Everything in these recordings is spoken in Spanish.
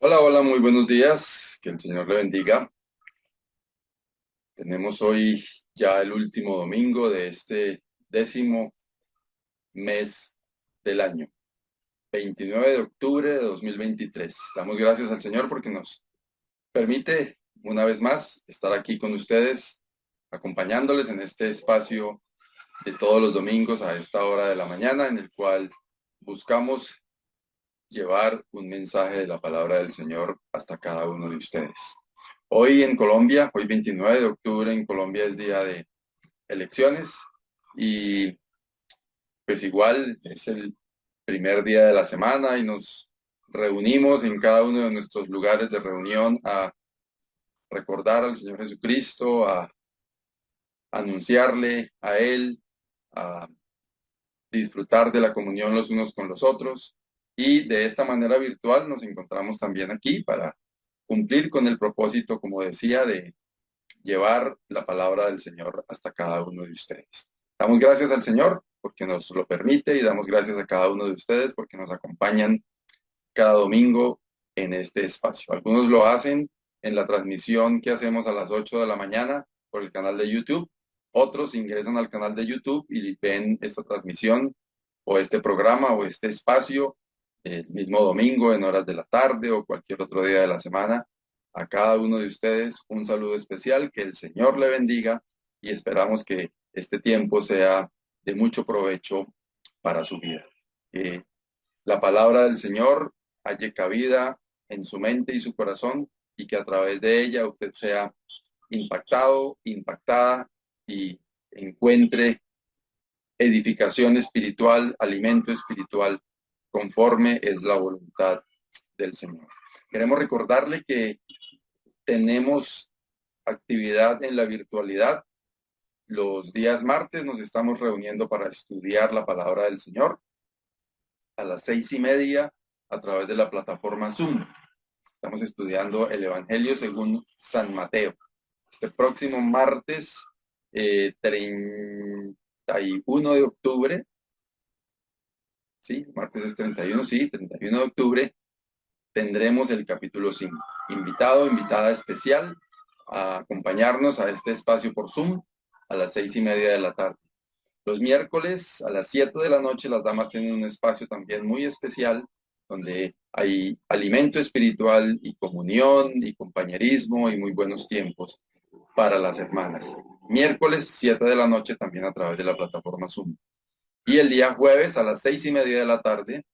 Hola, hola, muy buenos días. Que el Señor le bendiga. Tenemos hoy ya el último domingo de este 10º mes del año, 29 de octubre de 2023. Damos gracias al Señor porque nos permite una vez más estar aquí con ustedes, acompañándoles en este espacio de todos los domingos a esta hora de la mañana, en el cual buscamos llevar un mensaje de la palabra del Señor hasta cada uno de ustedes. Hoy en Colombia, hoy 29 de octubre en Colombia es día de elecciones y pues igual es el primer día de la semana y nos reunimos en cada uno de nuestros lugares de reunión a recordar al Señor Jesucristo, a anunciarle a Él, a disfrutar de la comunión los unos con los otros. Y de esta manera virtual nos encontramos también aquí para cumplir con el propósito, como decía, de llevar la palabra del Señor hasta cada uno de ustedes. Damos gracias al Señor porque nos lo permite y damos gracias a cada uno de ustedes porque nos acompañan cada domingo en este espacio. Algunos lo hacen en la transmisión que hacemos a las 8 de la mañana por el canal de YouTube. Otros ingresan al canal de YouTube y ven esta transmisión o este programa o este espacio el mismo domingo en horas de la tarde o cualquier otro día de la semana. A cada uno de ustedes un saludo especial, que el Señor le bendiga y esperamos que este tiempo sea de mucho provecho para su vida. La palabra del Señor halle cabida en su mente y su corazón y que a través de ella usted sea impactado, impactada y encuentre edificación espiritual, alimento espiritual, conforme es la voluntad del Señor. Queremos recordarle que tenemos actividad en la virtualidad. Los días martes nos estamos reuniendo para estudiar la palabra del Señor a las 6:30 a través de la plataforma Zoom. Estamos estudiando el Evangelio según San Mateo. Este próximo martes 31 de octubre, ¿sí? Martes es 31, sí, 31 de octubre, tendremos el capítulo 5. Invitado, invitada especial a acompañarnos a este espacio por Zoom a las 6:30 de la tarde. Los miércoles a las 7 de la noche las damas tienen un espacio también muy especial donde hay alimento espiritual y comunión y compañerismo y muy buenos tiempos para las hermanas. Miércoles 7 de la noche también a través de la plataforma Zoom. Y el día jueves a las 6:30 de la tarde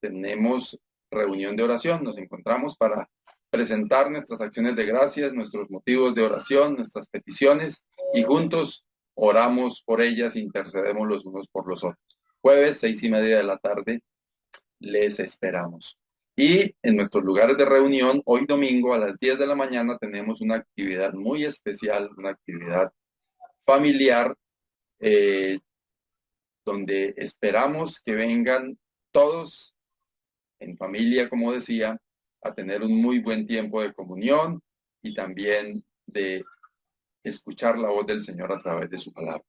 tenemos reunión de oración. Nos encontramos para presentar nuestras acciones de gracias, nuestros motivos de oración, nuestras peticiones y juntos oramos por ellas e intercedemos los unos por los otros. Jueves, 6:30 de la tarde, les esperamos. Y en nuestros lugares de reunión, hoy domingo a las 10 de la mañana tenemos una actividad muy especial, una actividad familiar, donde esperamos que vengan todos en familia, como decía, a tener un muy buen tiempo de comunión y también de escuchar la voz del Señor a través de su palabra.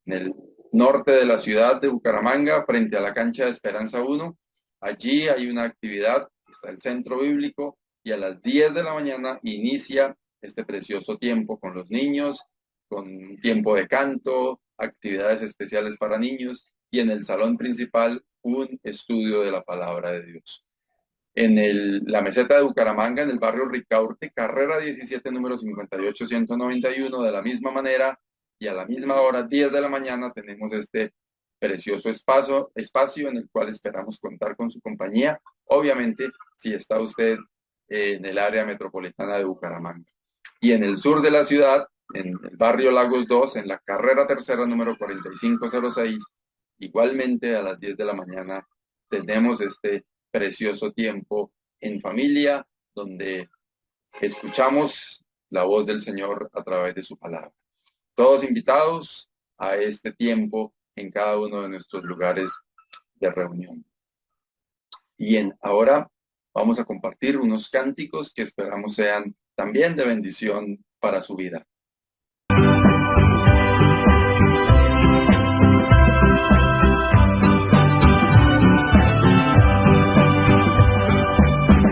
En el norte de la ciudad de Bucaramanga, frente a la cancha de Esperanza 1, allí hay una actividad, está el centro bíblico, y a las 10 de la mañana inicia este precioso tiempo con los niños, con tiempo de canto, actividades especiales para niños, y en el salón principal un estudio de la palabra de Dios. En la meseta de Bucaramanga, en el barrio Ricaurte, carrera 17, número 58191, de la misma manera y a la misma hora, 10 de la mañana, tenemos este precioso espacio en el cual esperamos contar con su compañía, obviamente, si está usted en el área metropolitana de Bucaramanga. Y en el sur de la ciudad, en el barrio Lagos 2, en la carrera tercera, número 4506, igualmente a las 10 de la mañana, tenemos este precioso tiempo en familia, donde escuchamos la voz del Señor a través de su palabra. Todos invitados a este tiempo en cada uno de nuestros lugares de reunión. Ahora vamos a compartir unos cánticos que esperamos sean también de bendición para su vida.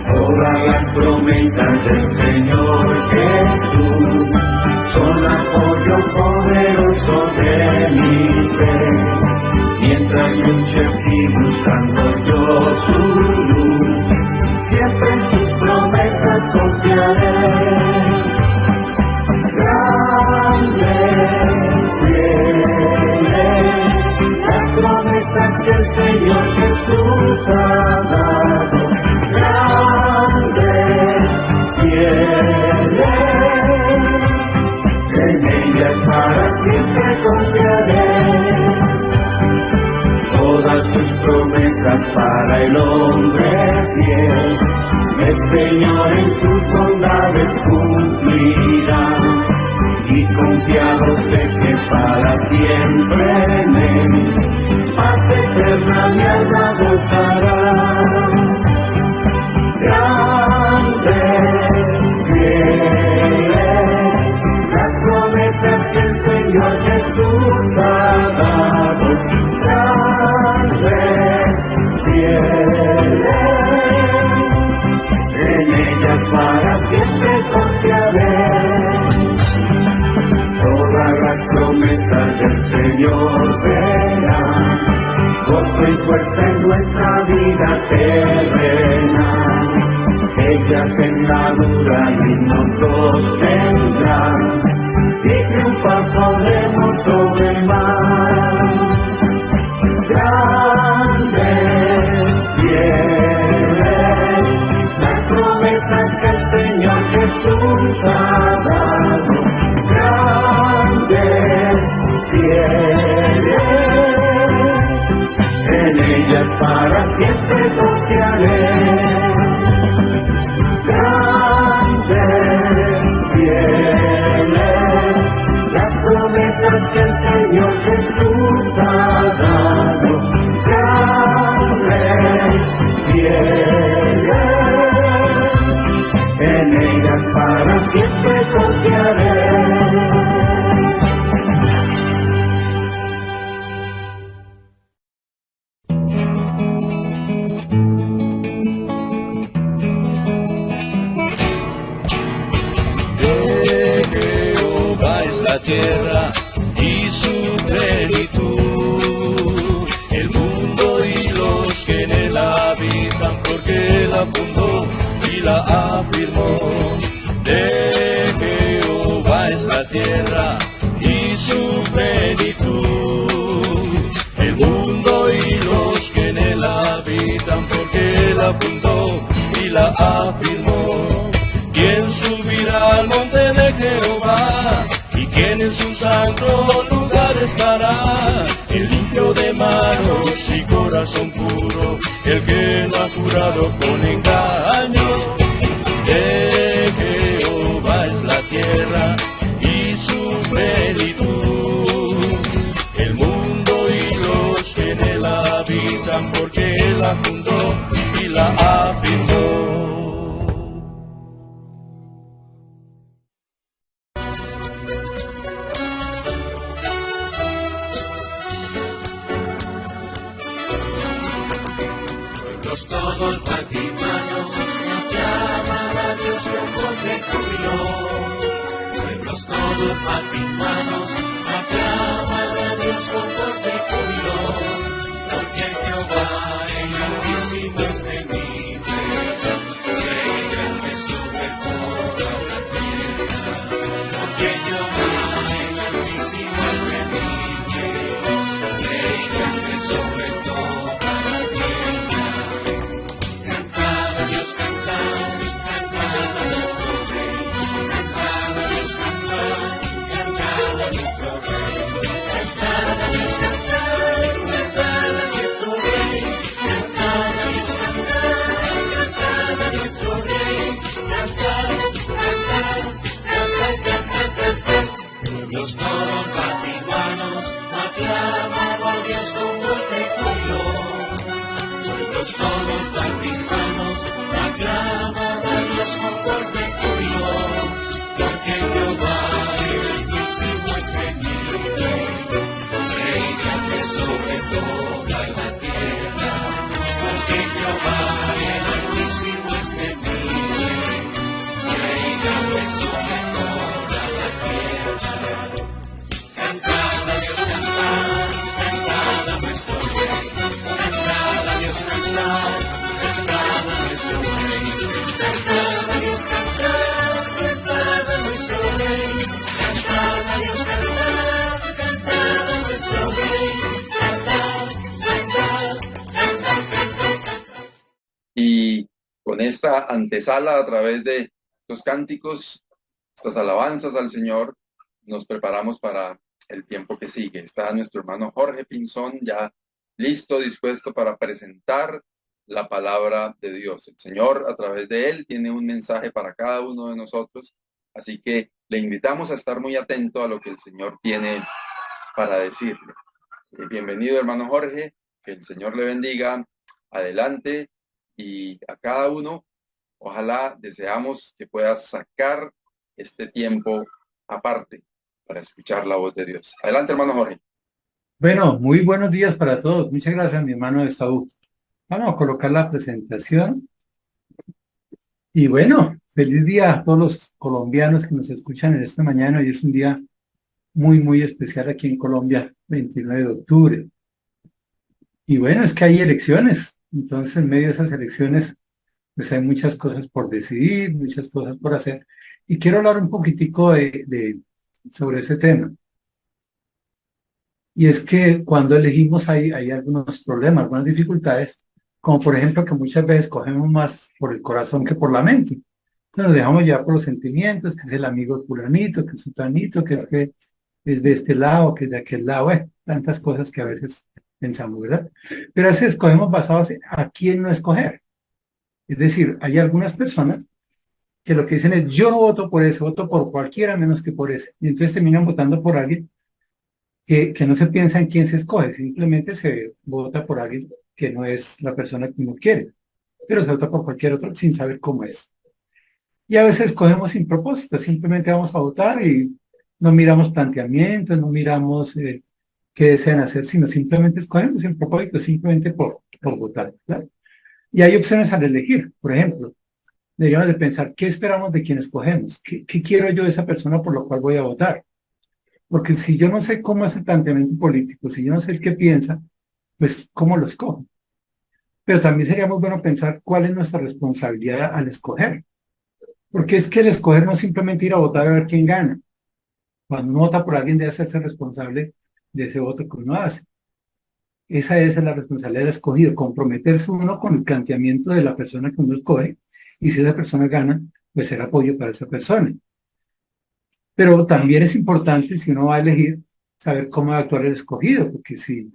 Todas las promesas promesas del Señor Jesús son apoyo poderoso de mi fe. Mientras luche aquí buscando yo su luz, siempre en sus promesas confiaré. Las promesas que el Señor Jesús ha dado, grandes, fieles, en ellas para siempre confiaré. Todas sus promesas para el hombre fiel, el Señor en sus bondades cumplirá. Y confiado sé que para siempre en él, paz eterna mi alma gozará. Grandes, fieles, las promesas que el Señor Jesús ha dado. Grandes, fieles, en ellas para siempre confiaré. Las promesas del Señor serán gozo y fuerza en nuestra vida terrena. Ellas en la dura y nos sostendrán, y triunfar podremos sobre el mar. Grandes, fieles, las promesas que el Señor Jesús ha dado. En ellas para siempre confiaré. Grandes, fieles, las promesas que el Señor Jesús ha dado. Grandes, fieles, en ellas para siempre confiaré. Tierra y su plenitud, el mundo y los que en él habitan, porque la fundó y la afirmó. De Jehová es la tierra y su plenitud, el mundo y los que en él habitan, porque la fundó y la afirmó. ¿Quién subirá al monte de Jehová? ¿Y quién en su santo lugar estará? El limpio de manos y corazón puro, el que no ha jurado con engaños. De Jehová es la tierra y su plenitud, el mundo y los que en él habitan, porque él la fundó y la afirmó. Todos batimanos, aclaman a Dios con voz de júbilo. Pueblos todos batimanos, aclaman a Dios con voz de júbilo. Porque Jehová el Altísimo es temible, Rey grande sobre toda la tierra. Porque Jehová el Altísimo es temible, Rey grande sobre toda la tierra. Cantad a Dios, cantad a nuestro Rey. Cantad a Dios, cantad a nuestro Rey. Cantad a Dios, cantad con esta antesala a través de estos cánticos, estas alabanzas al Señor, nos preparamos para el tiempo que sigue. Está nuestro hermano Jorge Pinzón ya listo, dispuesto para presentar la palabra de Dios. El Señor, a través de él, tiene un mensaje para cada uno de nosotros, así que le invitamos a estar muy atento a lo que el Señor tiene para decirle. Bienvenido, hermano Jorge, que el Señor le bendiga. Adelante, y a cada uno, ojalá deseamos que pueda sacar este tiempo aparte para escuchar la voz de Dios. Adelante, hermano Jorge. Bueno, muy buenos días para todos. Muchas gracias, mi hermano Esaú. Vamos a colocar la presentación. Y bueno, feliz día a todos los colombianos que nos escuchan en esta mañana. Hoy es un día muy especial aquí en Colombia, 29 de octubre. Y bueno, es que hay elecciones. Entonces, en medio de esas elecciones, pues hay muchas cosas por decidir, muchas cosas por hacer. Y quiero hablar un poquitico sobre ese tema. Y es que cuando elegimos hay algunos problemas, algunas dificultades, como por ejemplo que muchas veces cogemos más por el corazón que por la mente. Entonces nos dejamos llevar por los sentimientos, que es el amigo de fulanito, que es sutanito, que es de este lado, que es de aquel lado, tantas cosas que a veces pensamos, ¿verdad? Pero a veces escogemos basados a quién no escoger. Es decir, hay algunas personas que lo que dicen es, yo no voto por ese, voto por cualquiera menos que por ese. Y entonces terminan votando por alguien que no se piensa en quién se escoge, simplemente se vota por alguien que no es la persona que uno quiere, pero se vota por cualquier otro sin saber cómo es. Y a veces escogemos sin propósito, simplemente vamos a votar y no miramos planteamientos, no miramos qué desean hacer, sino simplemente escogemos sin propósito, simplemente por votar, ¿verdad? Y hay opciones al elegir, por ejemplo, deberíamos de pensar, ¿qué esperamos de quien escogemos? ¿Qué quiero yo de esa persona por la cual voy a votar? Porque si yo no sé cómo es el planteamiento político, si yo no sé el qué piensa, pues ¿cómo lo escojo? Pero también sería muy bueno pensar cuál es nuestra responsabilidad al escoger. Porque es que el escoger no es simplemente ir a votar a ver quién gana. Cuando uno vota por alguien debe hacerse responsable de ese voto que uno hace. Esa es la responsabilidad del escogido, comprometerse uno con el planteamiento de la persona que uno escoge, y si esa persona gana, pues ser apoyo para esa persona. Pero también es importante, si uno va a elegir, saber cómo va a actuar el escogido, porque si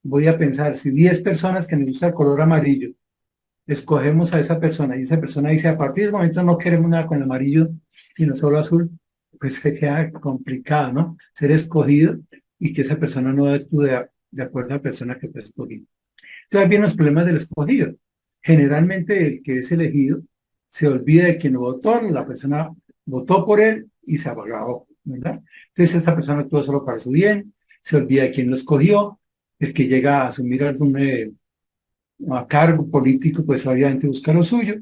voy a pensar, si 10 personas que les gusta el color amarillo, escogemos a esa persona y esa persona dice, a partir del momento no queremos nada con el amarillo, sino solo azul, pues se queda complicado, ¿no? Ser escogido y que esa persona no actúe de acuerdo a la persona que fue escogida. Entonces vienen los problemas del escogido. Generalmente el que es elegido se olvida de quien votó, la persona votó por él y se apagó, ¿verdad? Entonces esta persona actúa solo para su bien, se olvida de quién lo escogió, el que llega a asumir algún cargo político, pues obviamente busca lo suyo,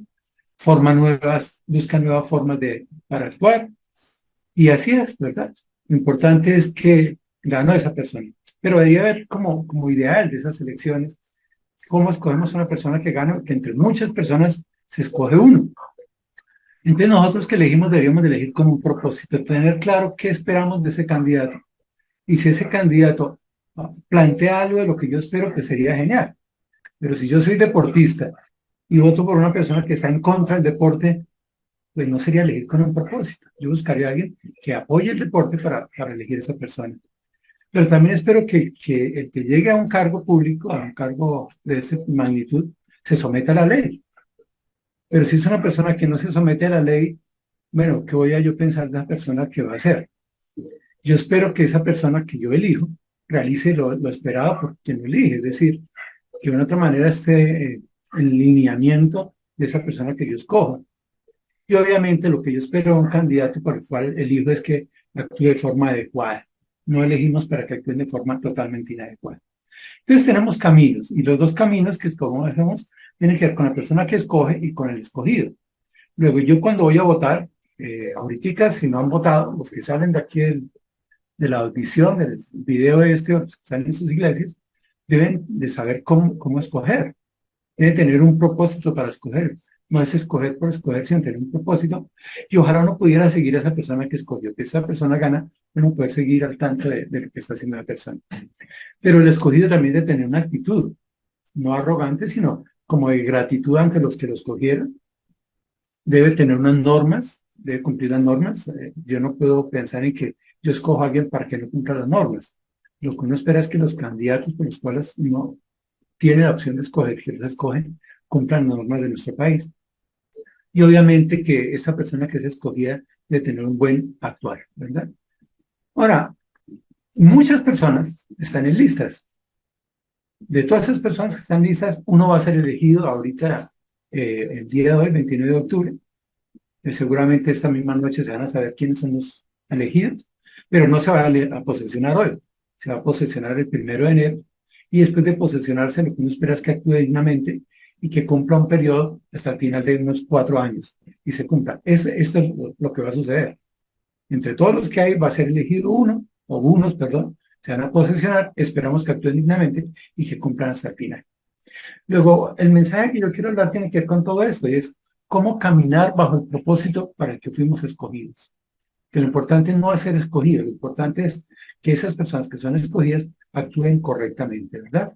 busca nuevas formas para actuar, y así es, ¿verdad? Lo importante es que ganó esa persona, pero debería haber como ideal de esas elecciones, cómo escogemos a una persona que gana, que entre muchas personas se escoge uno. Entonces nosotros que elegimos deberíamos de elegir con un propósito, tener claro qué esperamos de ese candidato. Y si ese candidato plantea algo de lo que yo espero, pues sería genial. Pero si yo soy deportista y voto por una persona que está en contra del deporte, pues no sería elegir con un propósito. Yo buscaría a alguien que apoye el deporte para elegir a esa persona. Pero también espero que el que llegue a un cargo público, a un cargo de esta magnitud, se someta a la ley. Pero si es una persona que no se somete a la ley, bueno, ¿qué voy a yo pensar de la persona que va a hacer? Yo espero que esa persona que yo elijo realice lo esperado por quien lo elige, es decir, que de una otra manera esté el lineamiento de esa persona que yo escojo. Y obviamente lo que yo espero de un candidato por el cual elijo es que actúe de forma adecuada. No elegimos para que actúen de forma totalmente inadecuada. Entonces tenemos caminos, y los dos caminos que escogemos tienen que ver con la persona que escoge y con el escogido. Luego yo cuando voy a votar, ahorita si no han votado, los que salen de aquí de la audición, del video los que salen en sus iglesias, deben de saber cómo escoger. Deben tener un propósito para escoger. No es escoger por escoger, sino tener un propósito. Y ojalá uno pudiera seguir a esa persona que escogió. Que esa persona gana, uno puede seguir al tanto de lo que está haciendo la persona. Pero el escogido también debe tener una actitud, no arrogante, sino como de gratitud ante los que lo escogieron, debe tener unas normas, debe cumplir las normas. Yo no puedo pensar en que yo escojo a alguien para que no cumpla las normas. Lo que uno espera es que los candidatos por los cuales uno tiene la opción de escoger, que los escogen, cumplan las normas de nuestro país. Y obviamente que esa persona que es escogida debe tener un buen actuar, ¿verdad? Ahora, muchas personas están en listas. De todas esas personas que están listas, uno va a ser elegido ahorita, el día de hoy, 29 de octubre. Seguramente esta misma noche se van a saber quiénes son los elegidos, pero no se va a posesionar hoy. Se va a posesionar el 1 de enero, y después de posesionarse, lo que uno espera es que actúe dignamente y que cumpla un periodo hasta el final de unos 4 años y se cumpla. Esto es lo que va a suceder. Entre todos los que hay va a ser elegido uno, o unos, perdón, se van a posesionar, esperamos que actúen dignamente y que cumplan hasta el final. Luego, el mensaje que yo quiero hablar tiene que ver con todo esto, y es cómo caminar bajo el propósito para el que fuimos escogidos. Que lo importante no es ser escogido, lo importante es que esas personas que son escogidas actúen correctamente, ¿verdad?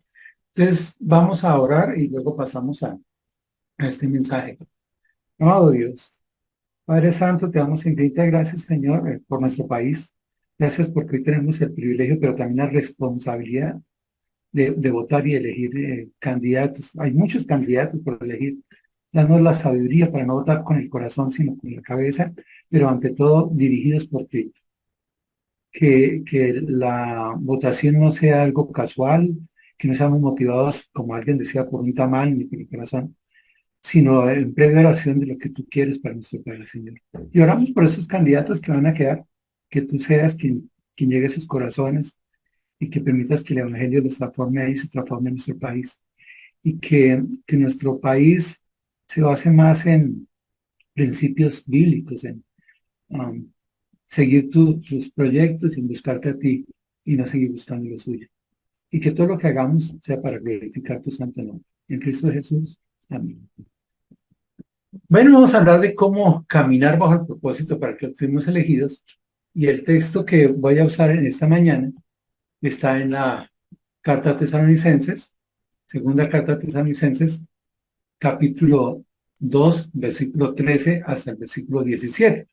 Entonces, vamos a orar y luego pasamos a este mensaje. Amado Dios, Padre Santo, te damos infinitas gracias, Señor, por nuestro país. Gracias porque hoy tenemos el privilegio, pero también la responsabilidad de votar y elegir candidatos. Hay muchos candidatos por elegir. Danos la sabiduría para no votar con el corazón, sino con la cabeza, pero ante todo dirigidos por ti. Que la votación no sea algo casual, que no seamos motivados, como alguien decía, por un tamal ni por el corazón, sino en previa oración de lo que tú quieres para nuestro país, Señor. Y oramos por esos candidatos que van a quedar, que tú seas quien llegue a sus corazones y que permitas que el Evangelio los transforme ahí, se transforme en nuestro país. Y que nuestro país se base más en principios bíblicos, en seguir tus proyectos y en buscarte a ti y no seguir buscando lo suyo. Y que todo lo que hagamos sea para glorificar tu santo nombre. En Cristo Jesús. Amén. Bueno, vamos a hablar de cómo caminar bajo el propósito para que fuimos elegidos. Y el texto que voy a usar en esta mañana está en la Carta a Tesalonicenses, segunda Carta a Tesalonicenses, capítulo 2, versículo 13 hasta el versículo 17.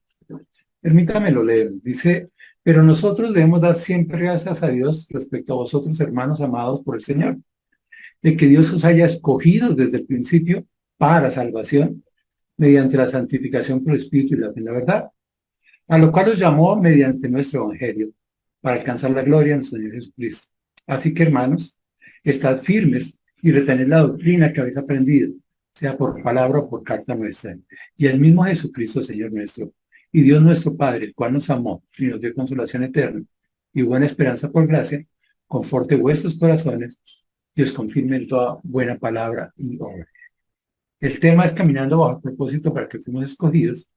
Permítamelo leer. Dice: pero nosotros debemos dar siempre gracias a Dios respecto a vosotros, hermanos amados por el Señor, de que Dios os haya escogido desde el principio para salvación, mediante la santificación por el Espíritu y la fe en la verdad, a lo cual os llamó mediante nuestro Evangelio, para alcanzar la gloria de nuestro Señor Jesucristo. Así que, hermanos, estad firmes y retened la doctrina que habéis aprendido, sea por palabra o por carta nuestra. Y el mismo Jesucristo, Señor nuestro, y Dios nuestro Padre, el cual nos amó y nos dio consolación eterna y buena esperanza por gracia, conforte vuestros corazones y os confirme en toda buena palabra y obra. El tema es caminando bajo el propósito para que fuimos escogidos,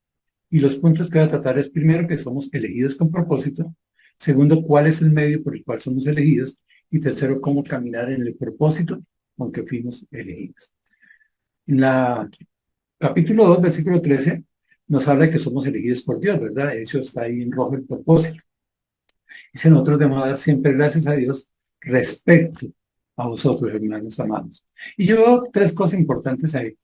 y los puntos que voy a tratar es: primero, que somos elegidos con propósito; segundo, cuál es el medio por el cual somos elegidos; y tercero, cómo caminar en el propósito con que fuimos elegidos. En la capítulo 2, versículo 13, nos habla de que somos elegidos por Dios, ¿verdad? Eso está ahí en rojo, el propósito. Dice: nosotros debemos dar siempre gracias a Dios respecto a vosotros, hermanos amados. Y yo veo 3 cosas importantes ahí.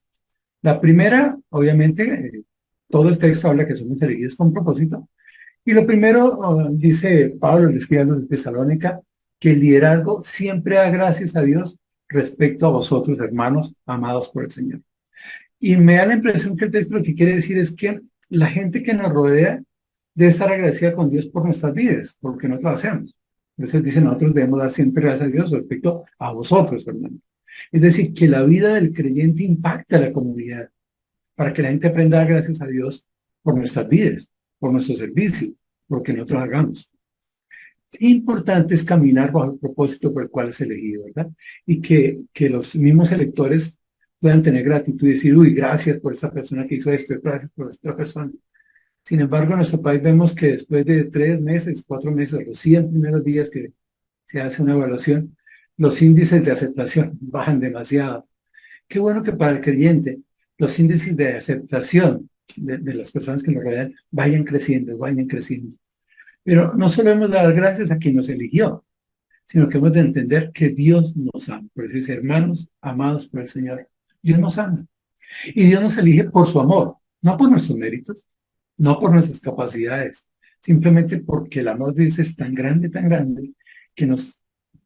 La primera, obviamente, todo el texto habla que somos elegidos con propósito. Y lo primero, dice Pablo, le escribe a los de Tesalónica, que el liderazgo siempre da gracias a Dios respecto a vosotros, hermanos amados por el Señor. Y me da la impresión que el texto lo que quiere decir es que la gente que nos rodea debe estar agradecida con Dios por nuestras vidas, por lo que nosotros hacemos. Entonces dice: nosotros debemos dar siempre gracias a Dios respecto a vosotros, hermanos. Es decir, que la vida del creyente impacta a la comunidad, para que la gente aprenda a dar gracias a Dios por nuestras vidas, por nuestro servicio, por lo que nosotros hagamos. Qué importante es caminar bajo el propósito por el cual es elegido, ¿verdad? Y que los mismos electores puedan tener gratitud y decir: uy, gracias por esta persona que hizo esto, gracias por esta persona. Sin embargo, en nuestro país vemos que después de 3 meses, 4 meses, los 100 primeros días que se hace una evaluación, los índices de aceptación bajan demasiado. Qué bueno que para el creyente los índices de aceptación de las personas que nos rodean vayan creciendo, vayan creciendo. Pero no solo hemos de dar gracias a quien nos eligió, sino que hemos de entender que Dios nos ama. Por eso dice: hermanos amados por el Señor, Dios nos ama. Y Dios nos elige por su amor, no por nuestros méritos, no por nuestras capacidades, simplemente porque el amor de Dios es tan grande, que nos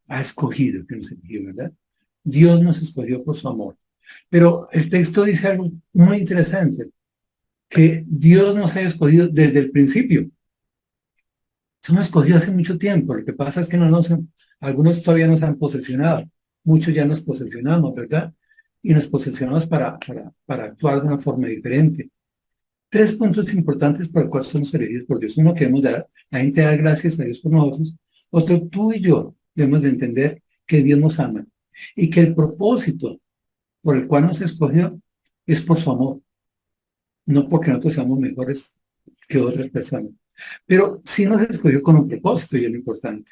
ha escogido, que nos eligió, ¿verdad? Dios nos escogió por su amor. Pero el texto dice algo muy interesante, que Dios nos ha escogido desde el principio. Somos escogidos hace mucho tiempo. Lo que pasa es que algunos todavía nos han posesionado. Muchos ya nos posesionamos, ¿verdad? Y nos posesionamos para actuar de una forma diferente. 3 puntos importantes por los cuales somos elegidos por Dios. Uno, queremos dar, la gente da gracias a Dios por nosotros. Otro, tú y yo debemos de entender que Dios nos ama y que el propósito por el cual nos escogió es por su amor, no porque nosotros seamos mejores que otras personas. Pero sí nos escogió con un propósito, y es lo importante.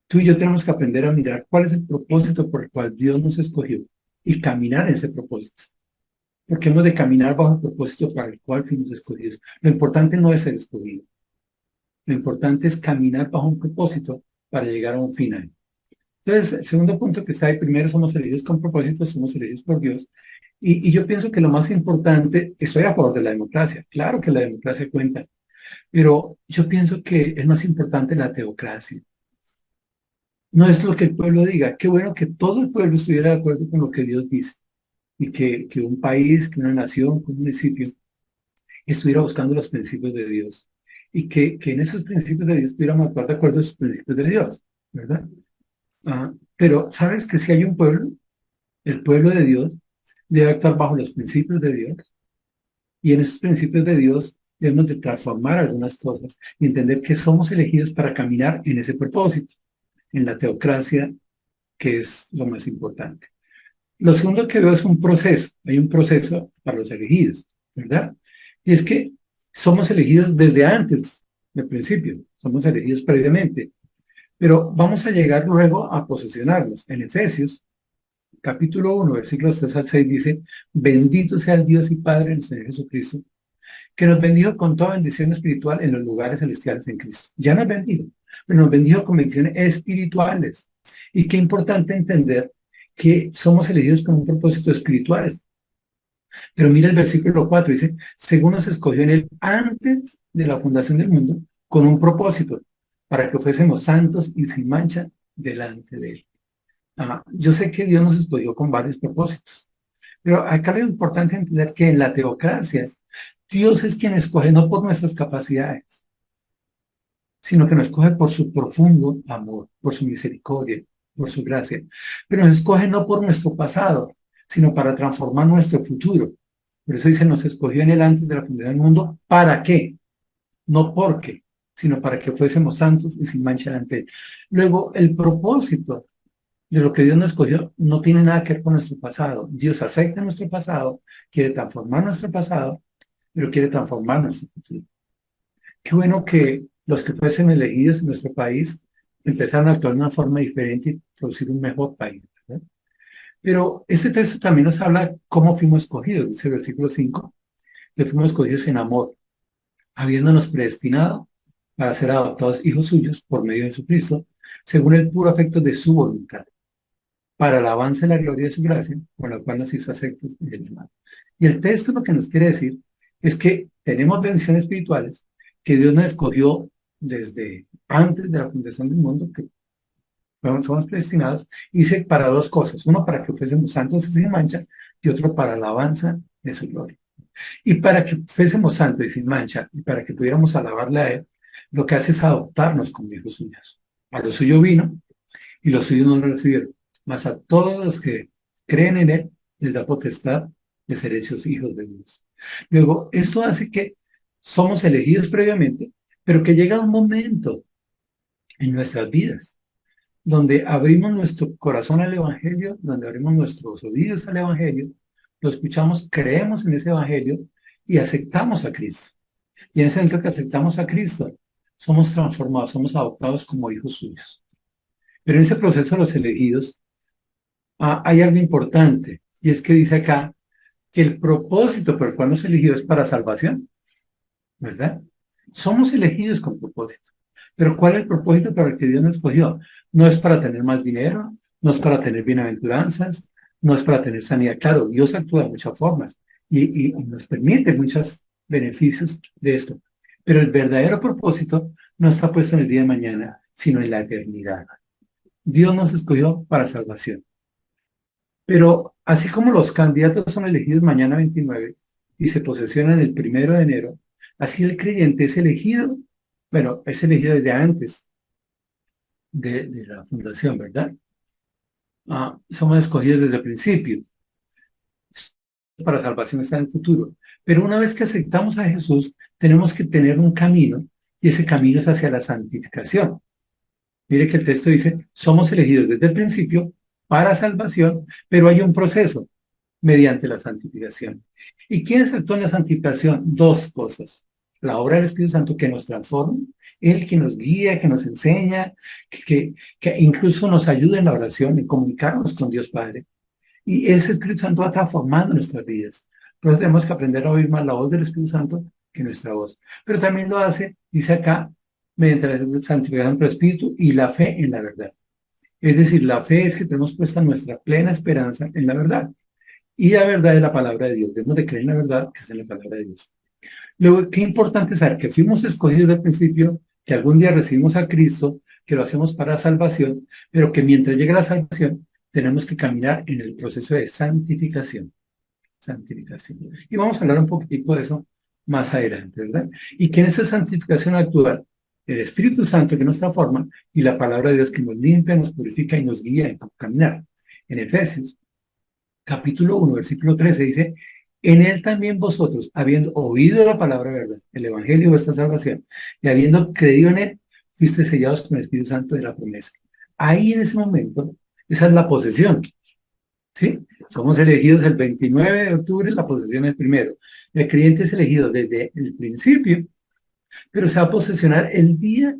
Tú y yo tenemos que aprender a mirar cuál es el propósito por el cual Dios nos escogió y caminar en ese propósito. Porque hemos de caminar bajo el propósito para el cual fuimos escogidos. Lo importante no es ser escogido. Lo importante es caminar bajo un propósito para llegar a un final. Entonces, el segundo punto que está ahí, primero somos elegidos con propósito, somos elegidos por Dios. Y yo pienso que lo más importante, estoy a favor de la democracia, claro que la democracia cuenta, pero yo pienso que es más importante la teocracia. No es lo que el pueblo diga, qué bueno que todo el pueblo estuviera de acuerdo con lo que Dios dice, y que un país, que una nación, que un municipio estuviera buscando los principios de Dios, y que en esos principios de Dios pudiéramos actuar de acuerdo a esos principios de Dios, ¿verdad? Pero sabes que si hay un pueblo, el pueblo de Dios debe actuar bajo los principios de Dios, y en esos principios de Dios debemos de transformar algunas cosas y entender que somos elegidos para caminar en ese propósito, en la teocracia, que es lo más importante. Lo segundo que veo es un proceso. Hay un proceso para los elegidos, ¿verdad? Y es que somos elegidos desde antes del principio, somos elegidos previamente, pero vamos a llegar luego a posesionarnos. En Efesios, capítulo 1, versículos 3 al 6 dice: bendito sea el Dios y Padre del Señor Jesucristo, que nos bendijo con toda bendición espiritual en los lugares celestiales en Cristo. Ya nos bendijo, pero nos bendijo con bendiciones espirituales. Y qué importante entender que somos elegidos con un propósito espiritual. Pero mira el versículo 4, dice: según nos escogió en él antes de la fundación del mundo, con un propósito, para que fuésemos santos y sin mancha delante de él. Yo sé que Dios nos escogió con varios propósitos, pero acá lo importante es entender que en la teocracia, Dios es quien escoge no por nuestras capacidades, sino que nos escoge por su profundo amor, por su misericordia, por su gracia. Pero nos escoge no por nuestro pasado, sino para transformar nuestro futuro. Por eso dice: nos escogió en él antes de la fundación del mundo. ¿Para qué? No porque, sino para que fuésemos santos y sin mancha delante de él. Luego, el propósito de lo que Dios nos escogió no tiene nada que ver con nuestro pasado. Dios acepta nuestro pasado, quiere transformar nuestro pasado, pero quiere transformar nuestro futuro. Qué bueno que los que fuesen elegidos en nuestro país empezaron a actuar de una forma diferente y producir un mejor país, ¿verdad? Pero este texto también nos habla cómo fuimos escogidos. Dice el versículo 5, que fuimos escogidos en amor, habiéndonos predestinado para ser adoptados hijos suyos por medio de Jesucristo, según el puro afecto de su voluntad, para el avance de la gloria de su gracia, con la cual nos hizo aceptos en el llamado. Y el texto lo que nos quiere decir es que tenemos bendiciones espirituales, que Dios nos escogió desde antes de la fundación del mundo, que somos predestinados, y dice para dos cosas: uno, para que fuésemos santos y sin mancha, y otro, para la alabanza de su gloria. Y para que fuésemos santos y sin mancha, y para que pudiéramos alabarle a él, lo que hace es adoptarnos como hijos suyos. A lo suyo vino, y los suyos no lo recibieron, mas a todos los que creen en él, les da potestad de ser hechos hijos de Dios. Luego, esto hace que somos elegidos previamente, pero que llega un momento en nuestras vidas donde abrimos nuestro corazón al Evangelio, donde abrimos nuestros oídos al Evangelio, lo escuchamos, creemos en ese Evangelio y aceptamos a Cristo. Y en ese momento que aceptamos a Cristo, somos transformados, somos adoptados como hijos suyos. Pero en ese proceso de los elegidos, hay algo importante, y es que dice acá que el propósito por el cual nos elegidos es para salvación, ¿verdad? Somos elegidos con propósito. Pero ¿cuál es el propósito para el que Dios nos escogió? No es para tener más dinero, no es para tener bienaventuranzas, no es para tener sanidad. Claro, Dios actúa de muchas formas y nos permite muchos beneficios de esto. Pero el verdadero propósito no está puesto en el día de mañana, sino en la eternidad. Dios nos escogió para salvación. Pero así como los candidatos son elegidos mañana 29 y se posesionan el 1 de enero, así el creyente es elegido, bueno, es elegido desde antes de la fundación, ¿verdad? Somos escogidos desde el principio. Para salvación está en el futuro. Pero una vez que aceptamos a Jesús, tenemos que tener un camino, y ese camino es hacia la santificación. Mire que el texto dice, somos elegidos desde el principio para salvación, pero hay un proceso mediante la santificación. ¿Y quiénes actúan en la santificación? Dos cosas. La obra del Espíritu Santo que nos transforma, Él que nos guía, que nos enseña, que incluso nos ayuda en la oración, en comunicarnos con Dios Padre. Y ese Espíritu Santo va transformando nuestras vidas. Entonces tenemos que aprender a oír más la voz del Espíritu Santo que nuestra voz. Pero también lo hace, dice acá, mediante la santificación por el Espíritu y la fe en la verdad. Es decir, la fe es que tenemos puesta nuestra plena esperanza en la verdad. Y la verdad es la palabra de Dios. Debemos de creer en la verdad, que es en la palabra de Dios. Luego, qué importante saber que fuimos escogidos desde el principio, que algún día recibimos a Cristo, que lo hacemos para salvación, pero que mientras llegue la salvación, tenemos que caminar en el proceso de santificación. Santificación. Y vamos a hablar un poquitico de eso más adelante, ¿verdad? Y que en esa santificación actual, el Espíritu Santo que nos transforma y la palabra de Dios que nos limpia, nos purifica y nos guía en caminar. En Efesios, capítulo 1, versículo 13 dice, en él también vosotros, habiendo oído la palabra de verdad, el evangelio de vuestra salvación, y habiendo creído en él, fuiste sellados con el Espíritu Santo de la promesa. Ahí en ese momento, esa es la posesión, ¿sí? Somos elegidos el 29 de octubre, la posesión es el 1. El creyente es elegido desde el principio, pero se va a posesionar el día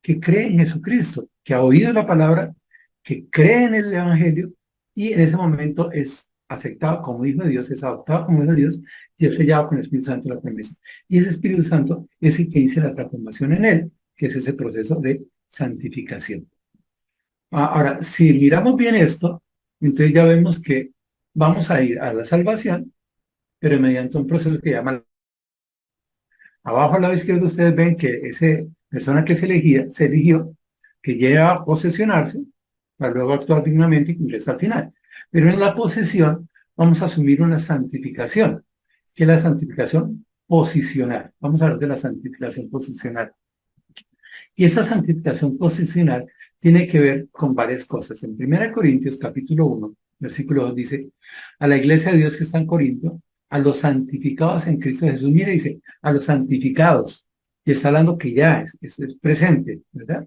que cree en Jesucristo, que ha oído la palabra, que cree en el evangelio, y en ese momento es aceptado como hijo de Dios, es adoptado como hijo de Dios, y es sellado con el Espíritu Santo de la promesa. Y ese Espíritu Santo es el que dice la transformación en él, que es ese proceso de santificación. Ahora, si miramos bien esto, entonces ya vemos que vamos a ir a la salvación, pero mediante un proceso que llama... Abajo al lado izquierdo ustedes ven que esa persona que se eligió, que llega a posesionarse, para luego actuar dignamente y cumplir hasta el final. Pero en la posesión vamos a asumir una santificación, que es la santificación posicional. Vamos a hablar de la santificación posicional. Y esta santificación posicional tiene que ver con varias cosas. En 1 Corintios capítulo 1, versículo 2 dice, a la iglesia de Dios que está en Corinto, a los santificados en Cristo Jesús. Mire, dice, a los santificados. Y está hablando que ya es presente, ¿verdad?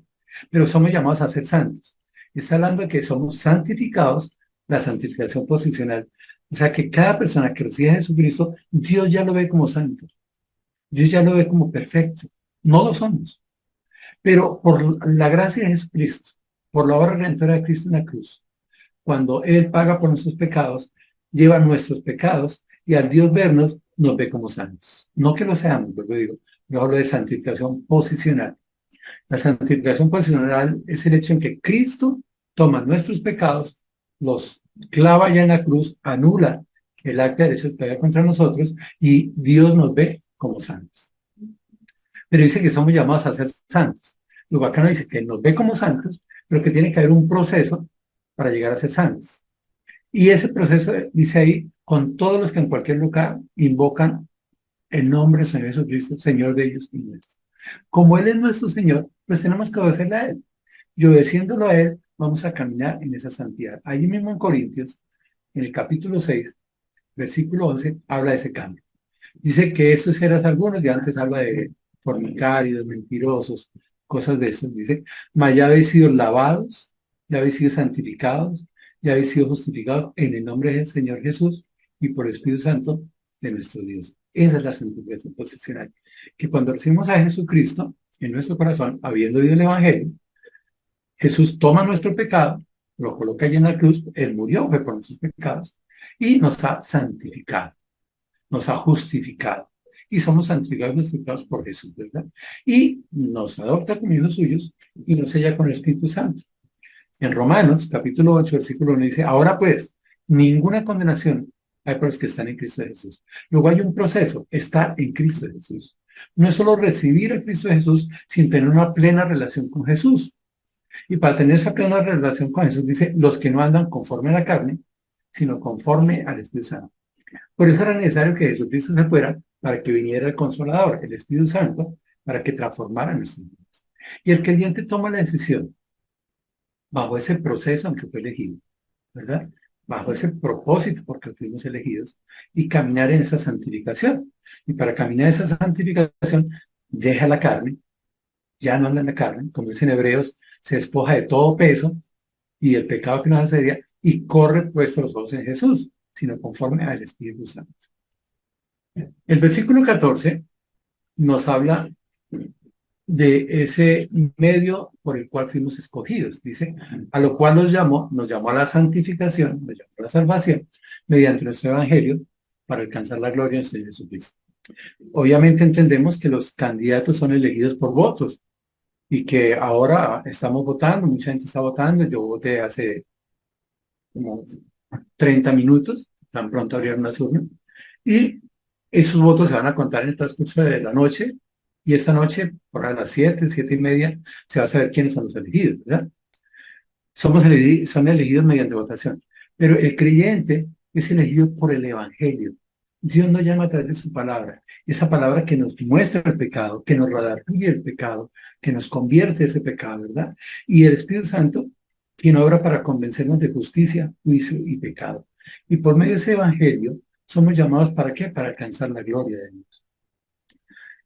Pero somos llamados a ser santos. Está hablando de que somos santificados, la santificación posicional. O sea que cada persona que recibe a Jesucristo, Dios ya lo ve como santo. Dios ya lo ve como perfecto. No lo somos. Pero por la gracia de Jesucristo, por la obra redentora de Cristo en la cruz, cuando Él paga por nuestros pecados, lleva nuestros pecados y al Dios vernos, nos ve como santos. No que lo seamos, pero digo, yo hablo de santificación posicional. La santificación posicional es el hecho en que Cristo toma nuestros pecados, los clava ya en la cruz, anula el acta de derechos que había contra nosotros y Dios nos ve como santos. Pero dice que somos llamados a ser santos. Lo bacano dice que nos ve como santos, pero que tiene que haber un proceso para llegar a ser santos. Y ese proceso, dice ahí, con todos los que en cualquier lugar invocan el nombre del Señor Jesucristo, Señor de ellos y nuestro. Como Él es nuestro Señor, pues tenemos que obedecerle a Él. Y obedeciéndolo a Él, vamos a caminar en esa santidad. Allí mismo en Corintios, en el capítulo 6, versículo 11, habla de ese cambio. Dice que estos eran algunos, y antes habla de fornicarios, mentirosos, cosas de estas. Dice, mas ya habéis sido lavados, ya habéis sido santificados, ya habéis sido justificados en el nombre del Señor Jesús y por el Espíritu Santo de nuestro Dios. Esa es la santificación posicional. Que cuando recibimos a Jesucristo en nuestro corazón, habiendo oído el Evangelio, Jesús toma nuestro pecado, lo coloca allí en la cruz, Él murió, fue por nuestros pecados, y nos ha santificado, nos ha justificado. Y somos santificados y justificados por Jesús, ¿verdad? Y nos adopta como hijos suyos y nos sella con el Espíritu Santo. En Romanos, capítulo 8, versículo 1 dice, ahora pues, ninguna condenación hay para los que están en Cristo Jesús. Luego hay un proceso, estar en Cristo Jesús. No es solo recibir a Cristo Jesús sin tener una plena relación con Jesús. Y para tener esa plena relación con Jesús, dice, los que no andan conforme a la carne, sino conforme al Espíritu Santo. Por eso era necesario que Jesucristo se fuera para que viniera el Consolador, el Espíritu Santo, para que transformara nuestras vidas. Y el creyente toma la decisión bajo ese proceso en que fue elegido, ¿verdad? Bajo ese propósito porque fuimos elegidos y caminar en esa santificación. Y para caminar en esa santificación, deja la carne, ya no anda en la carne, como dicen Hebreos, se despoja de todo peso y el pecado que nos asedia y corre puesto los ojos en Jesús, sino conforme al Espíritu Santo. El versículo 14 nos habla de ese medio por el cual fuimos escogidos. Dice, a lo cual nos llamó a la santificación, nos llamó a la salvación, mediante nuestro evangelio, para alcanzar la gloria de Señor Jesucristo. Obviamente entendemos que los candidatos son elegidos por votos y que ahora estamos votando, mucha gente está votando, yo voté hace como 30 minutos, tan pronto abrieron las urnas, y esos votos se van a contar en el transcurso de la noche, y esta noche, por a las 7:30, se va a saber quiénes son los elegidos, ¿verdad? Son elegidos mediante votación. Pero el creyente es elegido por el Evangelio. Dios nos llama a través de su palabra. Esa palabra que nos muestra el pecado, que nos redarguye el pecado, que nos convierte de ese pecado, ¿verdad? Y el Espíritu Santo, quien obra para convencernos de justicia, juicio y pecado. Y por medio de ese Evangelio, somos llamados ¿para qué? Para alcanzar la gloria de Dios.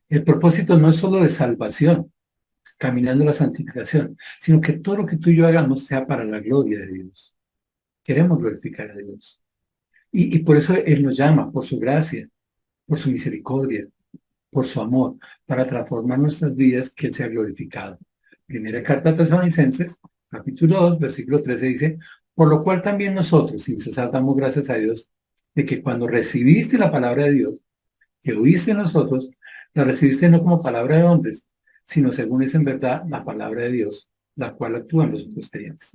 El propósito no es solo de salvación, caminando la santificación, sino que todo lo que tú y yo hagamos sea para la gloria de Dios. Queremos glorificar a Dios. Y por eso Él nos llama, por su gracia, por su misericordia, por su amor, para transformar nuestras vidas, que Él sea glorificado. Primera carta a Tesalonicenses, capítulo 2, versículo 13 dice, por lo cual también nosotros, sin cesar, damos gracias a Dios, de que cuando recibiste la palabra de Dios, que oíste en nosotros, la recibiste no como palabra de hombres, sino según es en verdad la palabra de Dios, la cual actúa en los otros creyentes.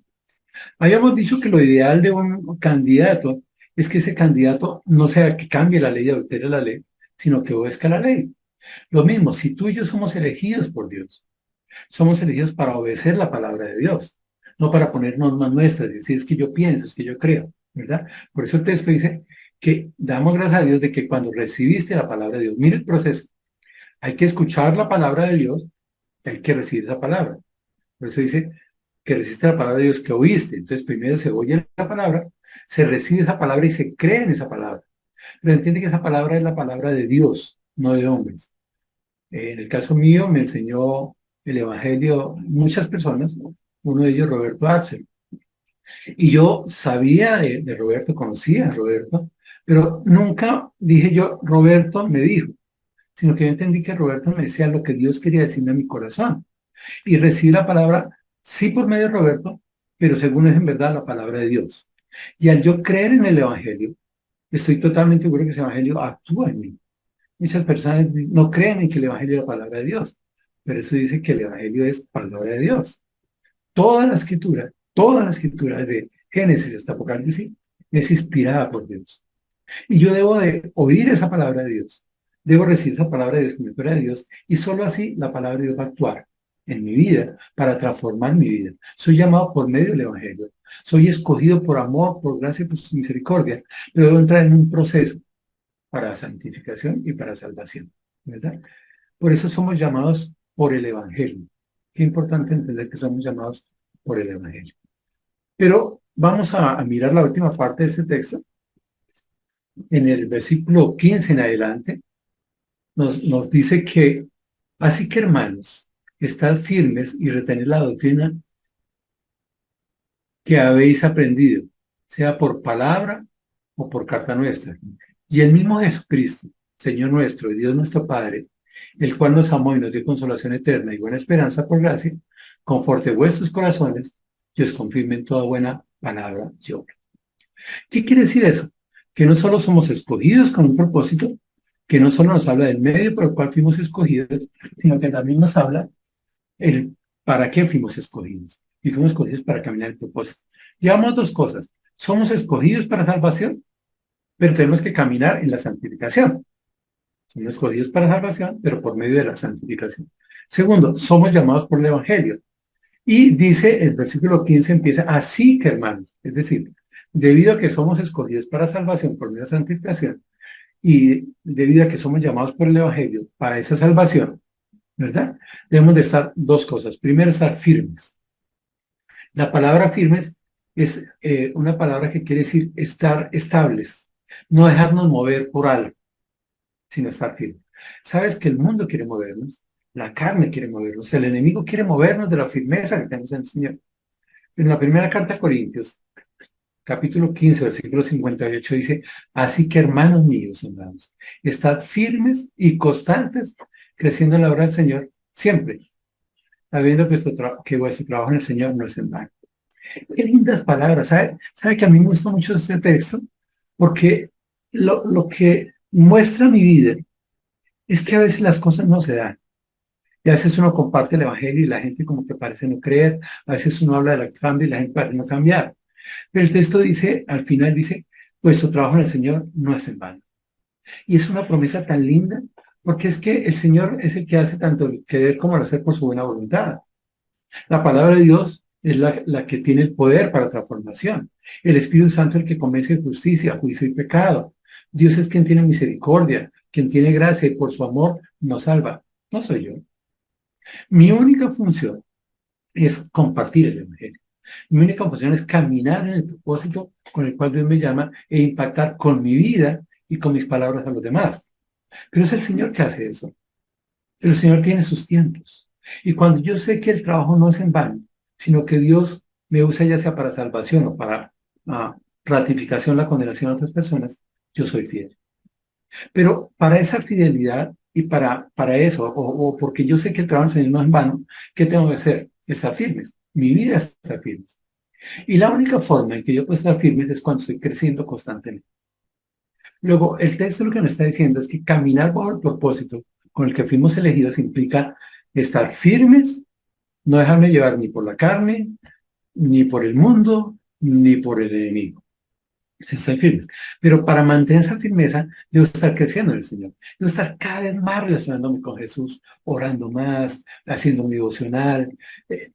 Habíamos dicho que lo ideal de un candidato es que ese candidato no sea que cambie la ley, altere la ley, sino que obedezca la ley. Lo mismo, si tú y yo somos elegidos por Dios, somos elegidos para obedecer la palabra de Dios, no para poner normas nuestras, decir es que yo pienso, es que yo creo, ¿verdad? Por eso el texto dice que damos gracias a Dios de que cuando recibiste la palabra de Dios, mire el proceso, hay que escuchar la palabra de Dios, hay que recibir esa palabra. Por eso dice que recibiste la palabra de Dios que oíste. Entonces primero se oye la palabra, se recibe esa palabra y se cree en esa palabra. Pero entiende que esa palabra es la palabra de Dios, no de hombres. En el caso mío me enseñó el Evangelio muchas personas, uno de ellos Roberto Axel. Y yo sabía de Roberto, conocía a Roberto, pero nunca dije yo, Roberto me dijo, sino que yo entendí que Roberto me decía lo que Dios quería decirme a mi corazón. Y recibí la palabra, sí por medio de Roberto, pero según es en verdad la palabra de Dios. Y al yo creer en el Evangelio, estoy totalmente seguro que ese Evangelio actúa en mí. Muchas personas no creen en que el Evangelio es la palabra de Dios, pero eso dice que el Evangelio es palabra de Dios. Toda la escritura de Génesis hasta Apocalipsis es inspirada por Dios. Y yo debo de oír esa palabra de Dios. Debo recibir esa palabra de Dios como fuera de Dios. Y solo así la palabra de Dios va a actuar en mi vida para transformar mi vida. Soy llamado por medio del Evangelio. Soy escogido por amor, por gracia y por su misericordia. Pero debo entrar en un proceso para santificación y para salvación. ¿Verdad? Por eso somos llamados por el Evangelio. Qué importante entender que somos llamados por el Evangelio. Pero vamos a mirar la última parte de este texto. En el versículo 15 en adelante, nos dice que, así que hermanos, estad firmes y retened la doctrina que habéis aprendido, sea por palabra o por carta nuestra. Y el mismo Jesucristo, Señor nuestro y Dios nuestro Padre, el cual nos amó y nos dio consolación eterna y buena esperanza por gracia, conforte vuestros corazones y os confirme en toda buena palabra y obra. ¿Qué quiere decir eso? Que no solo somos escogidos con un propósito, que no solo nos habla del medio por el cual fuimos escogidos, sino que también nos habla el para qué fuimos escogidos. Y fuimos escogidos para caminar el propósito. Llevamos dos cosas. Somos escogidos para salvación, pero tenemos que caminar en la santificación. Somos escogidos para salvación, pero por medio de la santificación. Segundo, somos llamados por el Evangelio. Y dice, el versículo 15 empieza, así que hermanos, es decir, debido a que somos escogidos para salvación por medio de la santificación, y debido a que somos llamados por el Evangelio para esa salvación, ¿verdad? Debemos de estar dos cosas. Primero, estar firmes. La palabra firmes es una palabra que quiere decir estar estables, no dejarnos mover por algo, sino estar firmes. Sabes que el mundo quiere movernos, la carne quiere movernos, el enemigo quiere movernos de la firmeza que tenemos en el Señor. En la primera carta a Corintios, capítulo 15, versículo 58, dice, así que hermanos míos, hermanos, estad firmes y constantes, creciendo en la obra del Señor, siempre, sabiendo que vuestro trabajo en el Señor no es en vano. Qué lindas palabras. ¿Sabe que a mí me gusta mucho este texto? Porque lo que muestra mi vida es que a veces las cosas no se dan. Y a veces uno comparte el Evangelio y la gente como que parece no creer. A veces uno habla de la cambio y la gente parece no cambiar. Pero el texto dice, al final dice, vuestro trabajo en el Señor no es en vano. Y es una promesa tan linda, porque es que el Señor es el que hace tanto el querer como el hacer por su buena voluntad. La palabra de Dios es la que tiene el poder para transformación. El Espíritu Santo es el que convence de justicia, juicio y pecado. Dios es quien tiene misericordia, quien tiene gracia y por su amor nos salva. No soy yo. Mi única función es compartir el Evangelio. Mi única función es caminar en el propósito con el cual Dios me llama e impactar con mi vida y con mis palabras a los demás. Pero es el Señor que hace eso. Pero el Señor tiene sus tiempos. Y cuando yo sé que el trabajo no es en vano, sino que Dios me usa ya sea para salvación o para ratificación, la condenación a otras personas, yo soy fiel. Pero para esa fidelidad y para eso, o porque yo sé que el trabajo del Señor no es en vano, ¿qué tengo que hacer? Estar firmes. Mi vida es estar firmes. Y la única forma en que yo puedo estar firmes es cuando estoy creciendo constantemente. Luego, el texto lo que me está diciendo es que caminar bajo el propósito con el que fuimos elegidos implica estar firmes, no dejarme llevar ni por la carne, ni por el mundo, ni por el enemigo. Estar firmes. Pero para mantener esa firmeza, debo estar creciendo en el Señor. Debo estar cada vez más relacionándome con Jesús, orando más, haciendo mi devocional.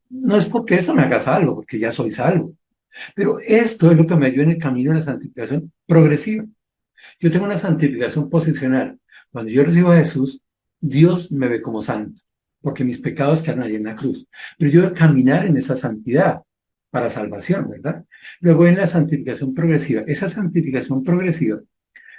No es porque eso me haga salvo, porque ya soy salvo. Pero esto es lo que me ayuda en el camino de la santificación progresiva. Yo tengo una santificación posicional. Cuando yo recibo a Jesús, Dios me ve como santo, porque mis pecados quedaron allí en la cruz. Pero yo voy a caminar en esa santidad para salvación, ¿verdad? Luego en la santificación progresiva. Esa santificación progresiva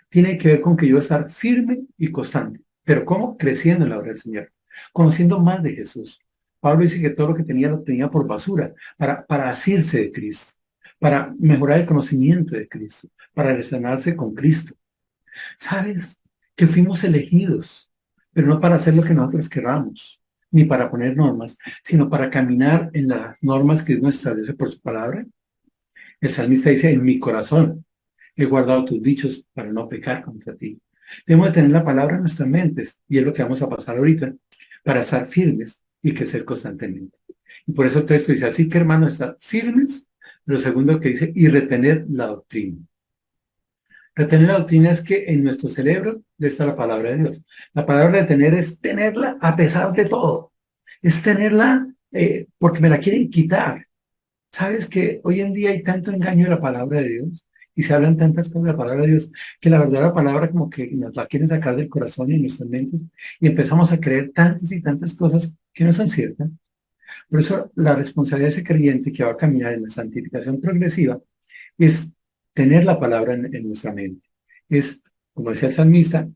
tiene que ver con que yo voy a estar firme y constante. ¿Pero cómo? Creciendo en la obra del Señor, conociendo más de Jesús. Pablo dice que todo lo que tenía lo tenía por basura para asirse de Cristo, para mejorar el conocimiento de Cristo, para relacionarse con Cristo. ¿Sabes? Que fuimos elegidos, pero no para hacer lo que nosotros queramos, ni para poner normas, sino para caminar en las normas que Dios nos establece por su palabra. El salmista dice, en mi corazón he guardado tus dichos para no pecar contra ti. Debemos de tener la palabra en nuestras mentes, y es lo que vamos a pasar ahorita, para estar firmes y crecer constantemente. Y por eso el texto dice, así que hermanos, estar firmes. Lo segundo que dice, y retener la doctrina. Retener la doctrina es que en nuestro cerebro está la palabra de Dios. La palabra retener es tenerla a pesar de todo. Es tenerla porque me la quieren quitar. ¿Sabes que hoy en día hay tanto engaño de la palabra de Dios? Y se hablan tantas cosas de la palabra de Dios, que la verdadera palabra como que nos la quieren sacar del corazón y de nuestras mentes, y empezamos a creer tantas y tantas cosas que no son ciertas. Por eso la responsabilidad de ese creyente que va a caminar en la santificación progresiva es tener la palabra en nuestra mente. Es, como decía el salmista,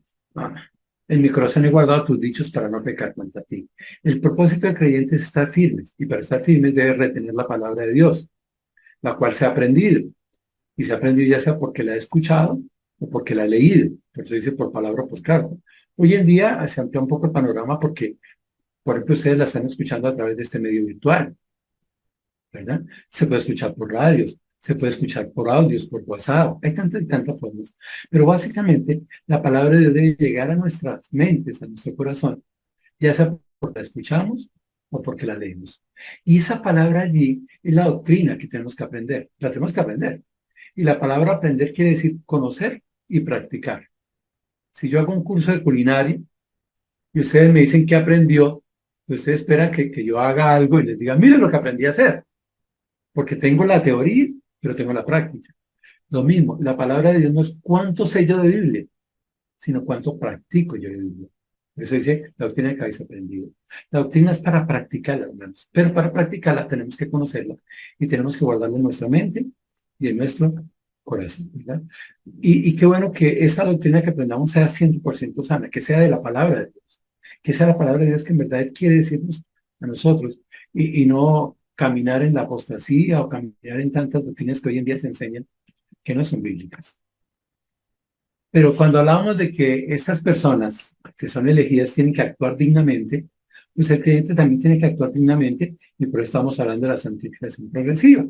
en mi corazón he guardado tus dichos para no pecar contra ti. El propósito del creyente es estar firmes, y para estar firmes debe retener la palabra de Dios, la cual se ha aprendido. Y se ha aprendido ya sea porque la he escuchado o porque la he leído. Por eso dice por palabra o por carta. Hoy en día se amplía un poco el panorama porque, por ejemplo, ustedes la están escuchando a través de este medio virtual, ¿verdad? Se puede escuchar por radios, se puede escuchar por audios, por WhatsApp, hay tantas y tantas formas. Pero básicamente la palabra de Dios debe llegar a nuestras mentes, a nuestro corazón, ya sea porque la escuchamos o porque la leemos. Y esa palabra allí es la doctrina que tenemos que aprender, la tenemos que aprender. Y la palabra aprender quiere decir conocer y practicar. Si yo hago un curso de culinaria y ustedes me dicen que aprendió, ustedes esperan que yo haga algo y les diga, miren lo que aprendí a hacer, porque tengo la teoría, pero tengo la práctica. Lo mismo, la palabra de Dios no es cuánto sé yo de Biblia, sino cuánto practico yo de Biblia. Por eso dice la doctrina que habéis aprendido. La doctrina es para practicarla, hermanos, pero para practicarla tenemos que conocerla y tenemos que guardarla en nuestra mente y en nuestro corazón, ¿verdad? Y qué bueno que esa doctrina que aprendamos sea 100% sana, que sea de la palabra de Dios, que sea la palabra de Dios que en verdad quiere decirnos a nosotros y no caminar en la apostasía o caminar en tantas doctrinas que hoy en día se enseñan que no son bíblicas. Pero cuando hablamos de que estas personas que son elegidas tienen que actuar dignamente, pues el creyente también tiene que actuar dignamente y por eso estamos hablando de la santificación progresiva,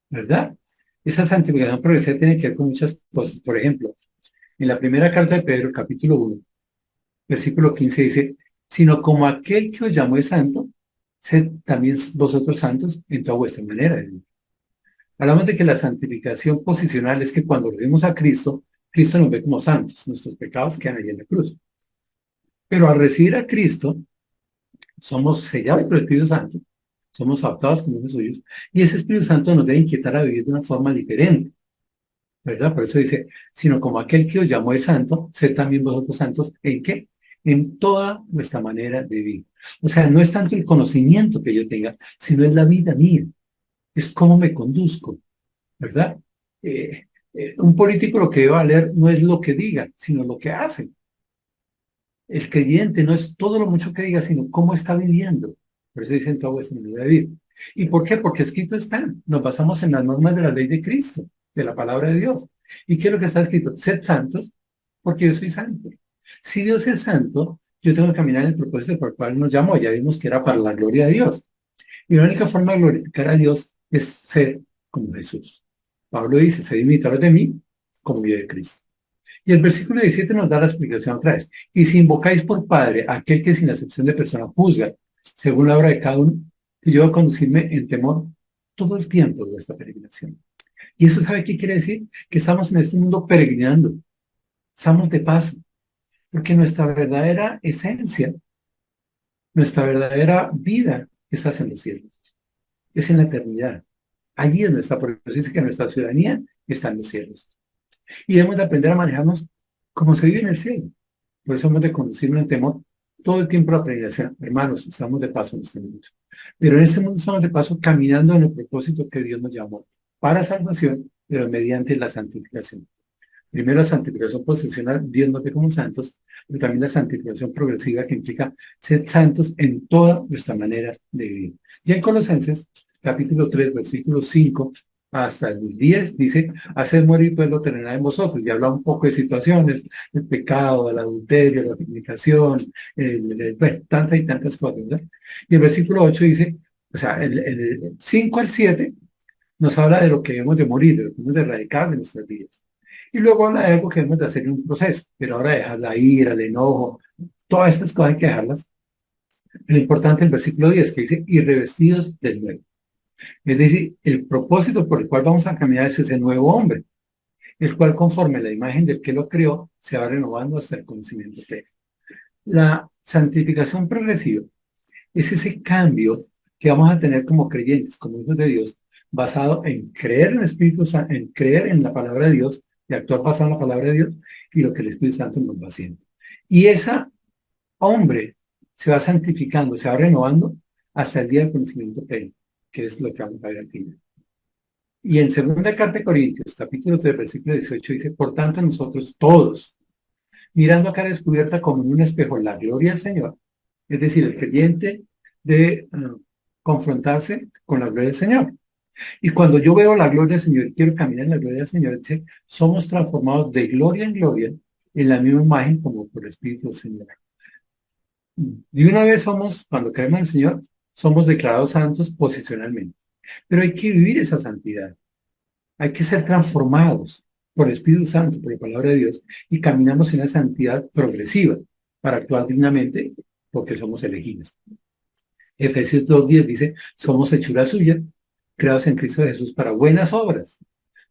¿verdad? Esa santificación progresiva tiene que ver con muchas cosas. Por ejemplo, en la primera carta de Pedro, capítulo 1, versículo 15 dice, sino como aquel que os llamó es santo, sed también vosotros santos en toda vuestra manera de vivir. Hablamos de que la santificación posicional es que cuando recibimos a Cristo, Cristo nos ve como santos, nuestros pecados quedan allí en la cruz. Pero al recibir a Cristo, somos sellados por el Espíritu Santo, somos adoptados como hijos suyos, y ese Espíritu Santo nos debe inquietar a vivir de una forma diferente, ¿verdad? Por eso dice, sino como aquel que os llamó es santo, sed también vosotros santos, ¿en qué? En toda nuestra manera de vivir. O sea, no es tanto el conocimiento que yo tenga, sino es la vida mía, es cómo me conduzco, ¿verdad? Un político lo que debe valer no es lo que diga, sino lo que hace. El creyente no es todo lo mucho que diga, sino cómo está viviendo. Por eso dicen toda vuestra manera de vivir. ¿Y por qué? Porque escrito está. Nos basamos en las normas de la ley de Cristo, de la palabra de Dios. ¿Y qué es lo que está escrito? Sed santos, porque yo soy santo. Si Dios es santo, yo tengo que caminar en el propósito por el cual nos llamó. Ya vimos que era para la gloria de Dios. Y la única forma de glorificar a Dios es ser como Jesús. Pablo dice, sed imitadores de mí, como yo de Cristo. Y el versículo 17 nos da la explicación otra vez. Y si invocáis por Padre a aquel que sin acepción de persona juzga, según la obra de cada uno, que yo voy a conducirme en temor todo el tiempo de vuestra peregrinación. Y eso, ¿sabe qué quiere decir? Que estamos en este mundo peregrinando. Estamos de paso. Porque nuestra verdadera esencia, nuestra verdadera vida, está en los cielos. Es en la eternidad. Allí es nuestra, por eso dice que nuestra ciudadanía está en los cielos. Y debemos de aprender a manejarnos como se vive en el cielo. Por eso hemos de conducirnos en temor todo el tiempo la predicación. Hermanos, estamos de paso en este mundo. Pero en este mundo estamos de paso caminando en el propósito que Dios nos llamó para salvación, pero mediante la santificación. Primero la santificación posicional, Dios nos ve como santos, pero también la santificación progresiva que implica ser santos en toda nuestra manera de vivir. Ya en Colosenses, capítulo 3, versículo 5 hasta el 10, dice, hacer morir pues lo terrenal en vosotros, y habla un poco de situaciones, el pecado, el adulterio, la fornicación, bueno, tantas y tantas cosas, ¿verdad? Y el versículo 8 dice, o sea, el 5 al 7 nos habla de lo que debemos de morir, de lo que debemos de erradicar de nuestras vidas. Y luego habla de algo que debemos de hacer en un proceso, pero ahora dejar la ira, el enojo, todas estas cosas hay que dejarlas. Lo importante es el versículo 10 que dice, y revestidos del nuevo. Es decir, el propósito por el cual vamos a caminar es ese nuevo hombre, el cual conforme a la imagen del que lo creó, se va renovando hasta el conocimiento de él. La santificación progresiva es ese cambio que vamos a tener como creyentes, como hijos de Dios, basado en creer en el Espíritu Santo, en creer en la palabra de Dios, y actuar basado en la palabra de Dios, y lo que el Espíritu Santo nos va haciendo. Y ese hombre se va santificando, se va renovando hasta el día del conocimiento pleno, que es lo que vamos a ver al final. Y en segunda carta de Corintios, capítulo 3, versículo 18, dice, por tanto nosotros todos, mirando a cara descubierta como en un espejo la gloria del Señor, es decir, el creyente debe confrontarse con la gloria del Señor. Y cuando yo veo la gloria del Señor y quiero caminar en la gloria del Señor, dice, somos transformados de gloria en gloria en la misma imagen como por el Espíritu del Señor. Y una vez somos, cuando creemos en el Señor, somos declarados santos posicionalmente. Pero hay que vivir esa santidad. Hay que ser transformados por el Espíritu Santo, por la palabra de Dios, y caminamos en una santidad progresiva para actuar dignamente porque somos elegidos. Efesios 2:10 dice, somos hechura suya, creados en Cristo Jesús para buenas obras,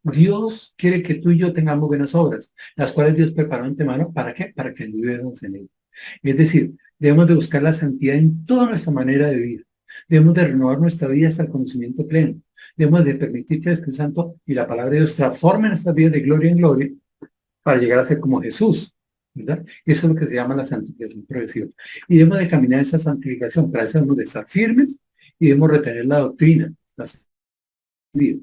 Dios quiere que tú y yo tengamos buenas obras, las cuales Dios preparó de antemano. ¿Para qué? Para que vivamos en él. Es decir, debemos de buscar la santidad en toda nuestra manera de vivir. Debemos de renovar nuestra vida hasta el conocimiento pleno. Debemos de permitir que el Espíritu Santo y la palabra de Dios transformen nuestras vidas de gloria en gloria para llegar a ser como Jesús, ¿verdad? Eso es lo que se llama la santificación progresiva. Y debemos de caminar esa santificación. Para eso debemos de estar firmes y debemos retener la doctrina, la sabiduría,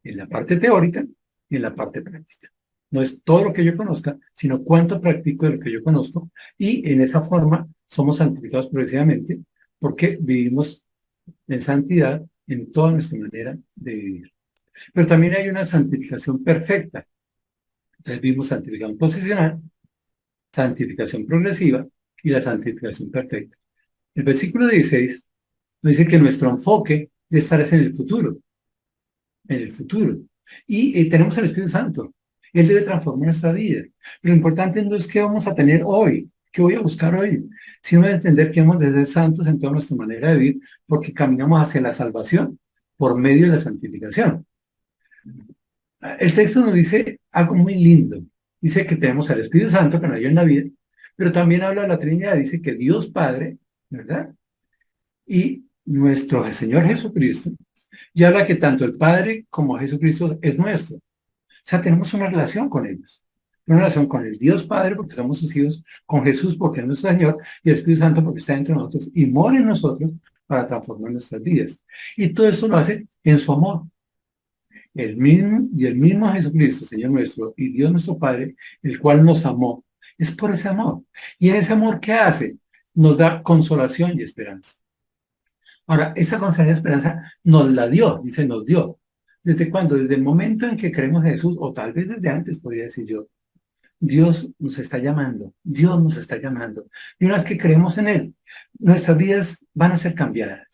en la parte teórica y en la parte práctica. No es todo lo que yo conozca, sino cuánto practico de lo que yo conozco, y en esa forma somos santificados progresivamente porque vivimos en santidad en toda nuestra manera de vivir. Pero también hay una santificación perfecta. Entonces vimos santificación posicional, santificación progresiva y la santificación perfecta. El versículo 16 nos dice que nuestro enfoque debe estar en el futuro, en el futuro. Y tenemos el Espíritu Santo. Él debe transformar nuestra vida. Lo importante no es qué vamos a tener hoy, qué voy a buscar hoy, sino de entender que hemos de ser santos en toda nuestra manera de vivir, porque caminamos hacia la salvación por medio de la santificación. El texto nos dice algo muy lindo. Dice que tenemos al Espíritu Santo que nos ayuda en la vida, pero también habla de la Trinidad. Dice que Dios Padre, ¿verdad? Y nuestro Señor Jesucristo, y habla que tanto el Padre como Jesucristo es nuestro. O sea, tenemos una relación con ellos. Una relación con el Dios Padre porque somos sus hijos, con Jesús porque es nuestro Señor, y el Espíritu Santo porque está entre nosotros y mora en nosotros para transformar nuestras vidas. Y todo esto lo hace en su amor. El mismo Jesucristo, Señor nuestro, y Dios nuestro Padre, el cual nos amó, es por ese amor. Y en ese amor, ¿qué hace? Nos da consolación y esperanza. Ahora, esa consolación y esperanza nos la dio, dice, nos dio. ¿Desde cuándo? Desde el momento en que creemos en Jesús, o tal vez desde antes, podría decir yo. Dios nos está llamando, Dios nos está llamando. Y una vez que creemos en Él, nuestras vidas van a ser cambiadas.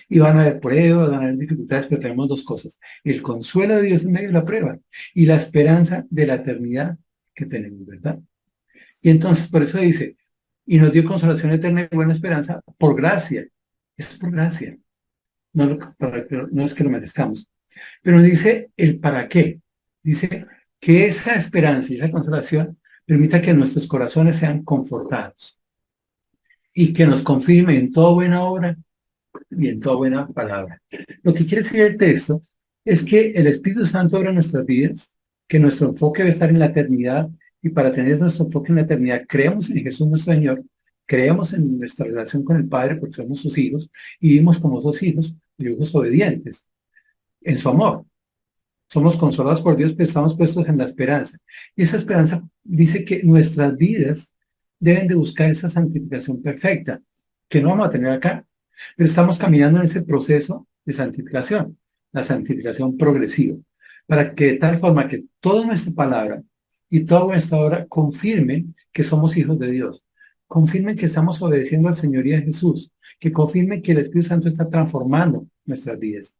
Y van a haber pruebas, van a haber dificultades, pero tenemos dos cosas: el consuelo de Dios en medio de la prueba y la esperanza de la eternidad que tenemos, ¿verdad? Y entonces por eso dice, y nos dio consolación eterna y buena esperanza por gracia. Eso es por gracia. No es que lo merezcamos. Pero dice el para qué. Dice que esa esperanza y esa consolación permita que nuestros corazones sean confortados y que nos confirme en toda buena obra y en toda buena palabra. Lo que quiere decir el texto es que el Espíritu Santo obra en nuestras vidas, que nuestro enfoque debe estar en la eternidad, y para tener nuestro enfoque en la eternidad, creemos en Jesús nuestro Señor, creemos en nuestra relación con el Padre porque somos sus hijos y vivimos como sus hijos obedientes, en su amor. Somos consolados por Dios, pero estamos puestos en la esperanza. Y esa esperanza dice que nuestras vidas deben de buscar esa santificación perfecta, que no vamos a tener acá, pero estamos caminando en ese proceso de santificación, la santificación progresiva, para que de tal forma que toda nuestra palabra y toda nuestra obra confirmen que somos hijos de Dios, confirmen que estamos obedeciendo al Señoría de Jesús, que confirmen que el Espíritu Santo está transformando nuestras vidas.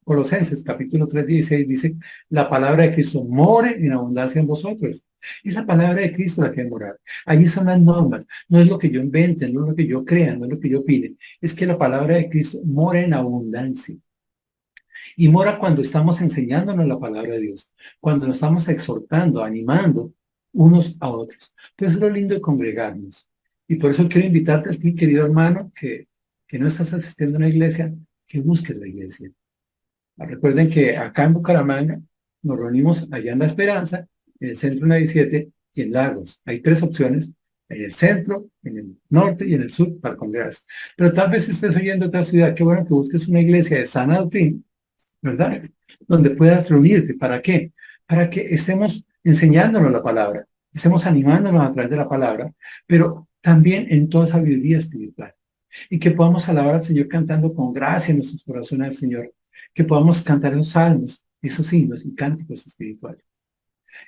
Colosenses capítulo 3:16 dice, la palabra de Cristo more en abundancia en vosotros. Es la palabra de Cristo la que hay morar. Allí son las normas. No es lo que yo invente, no es lo que yo crea, no es lo que yo opine. Es que la palabra de Cristo mora en abundancia. Y mora cuando estamos enseñándonos la palabra de Dios, cuando nos estamos exhortando, animando unos a otros. Entonces es lo lindo de congregarnos. Y por eso quiero invitarte a ti, querido hermano, que no estás asistiendo a una iglesia, que busques la iglesia. Recuerden que acá en Bucaramanga nos reunimos allá en La Esperanza, en el centro en la 17 y en Lagos. Hay tres opciones: en el centro, en el norte y en el sur para congregarse. Pero tal vez estés oyendo otra ciudad, qué bueno que busques una iglesia de sana doctrina, ¿verdad? Donde puedas reunirte. ¿Para qué? Para que estemos enseñándonos la palabra, estemos animándonos a través de la palabra, pero también en toda sabiduría espiritual. Y que podamos alabar al Señor cantando con gracia en nuestros corazones al Señor. Que podamos cantar esos salmos, esos himnos y cánticos espirituales.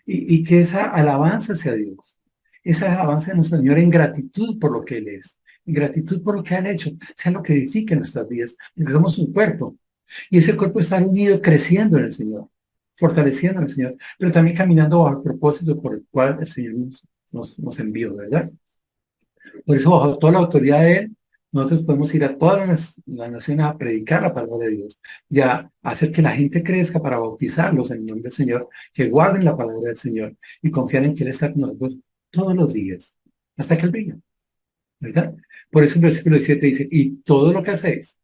Y que esa alabanza sea Dios. Esa alabanza de nuestro Señor en gratitud por lo que Él es. En gratitud por lo que han hecho. Sea lo que edifique nuestras vidas. Porque somos un cuerpo. Y ese cuerpo está unido, creciendo en el Señor. Fortaleciendo en el Señor. Pero también caminando bajo el propósito por el cual el Señor nos envió, ¿verdad? Por eso, bajo toda la autoridad de Él, nosotros podemos ir a todas las naciones a predicar la palabra de Dios, ya hacer que la gente crezca para bautizarlos en el nombre del Señor, que guarden la palabra del Señor y confiar en que Él está con nosotros todos los días, hasta que Él venga, ¿verdad? Por eso el versículo 17 dice, y todo lo que hacéis,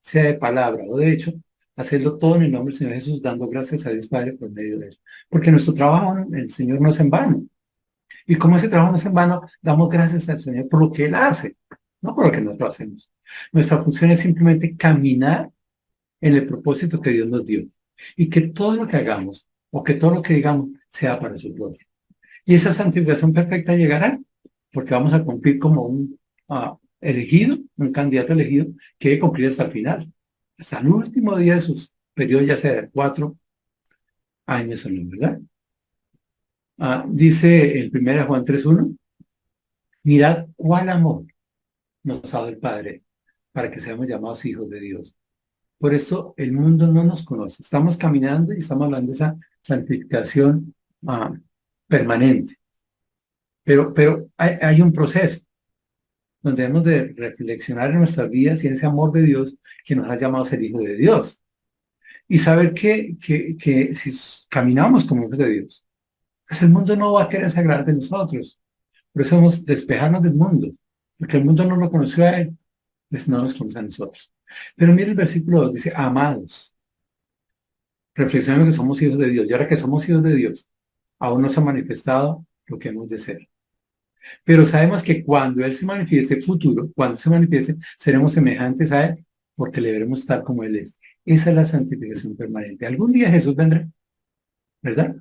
sea de palabra o de hecho, hacerlo todo en el nombre del Señor Jesús, dando gracias a Dios Padre por medio de Él. Porque nuestro trabajo en el Señor no es en vano. Y como ese trabajo no es en vano, damos gracias al Señor por lo que Él hace, no por lo que nosotros hacemos. Nuestra función es simplemente caminar en el propósito que Dios nos dio. Y que todo lo que hagamos, o que todo lo que digamos, sea para su gloria. Y esa santificación perfecta llegará, porque vamos a cumplir como un elegido, un candidato elegido, que debe cumplir hasta el final, hasta el último día de sus periodos, ya sea de 4 años o no, ¿verdad? Dice el 1 Juan 3:1, mirad cuál amor nos ha dado el Padre para que seamos llamados hijos de Dios. Por esto el mundo no nos conoce. Estamos caminando y estamos hablando de esa santificación permanente. Pero hay un proceso donde debemos de reflexionar en nuestras vidas y en ese amor de Dios que nos ha llamado a ser hijos de Dios. Y saber que si caminamos como hijos de Dios, pues el mundo no va a querer sagrar de nosotros. Por eso debemos despejarnos del mundo, porque el mundo no lo conoció a Él, pues no nos conoce a nosotros. Pero mire el versículo 2, dice, amados, reflexionemos que somos hijos de Dios. Y ahora que somos hijos de Dios, aún no se ha manifestado lo que hemos de ser. Pero sabemos que cuando Él se manifieste, futuro, cuando se manifieste, seremos semejantes a Él, porque le veremos tal como Él es. Esa es la santificación permanente. Algún día Jesús vendrá, ¿verdad?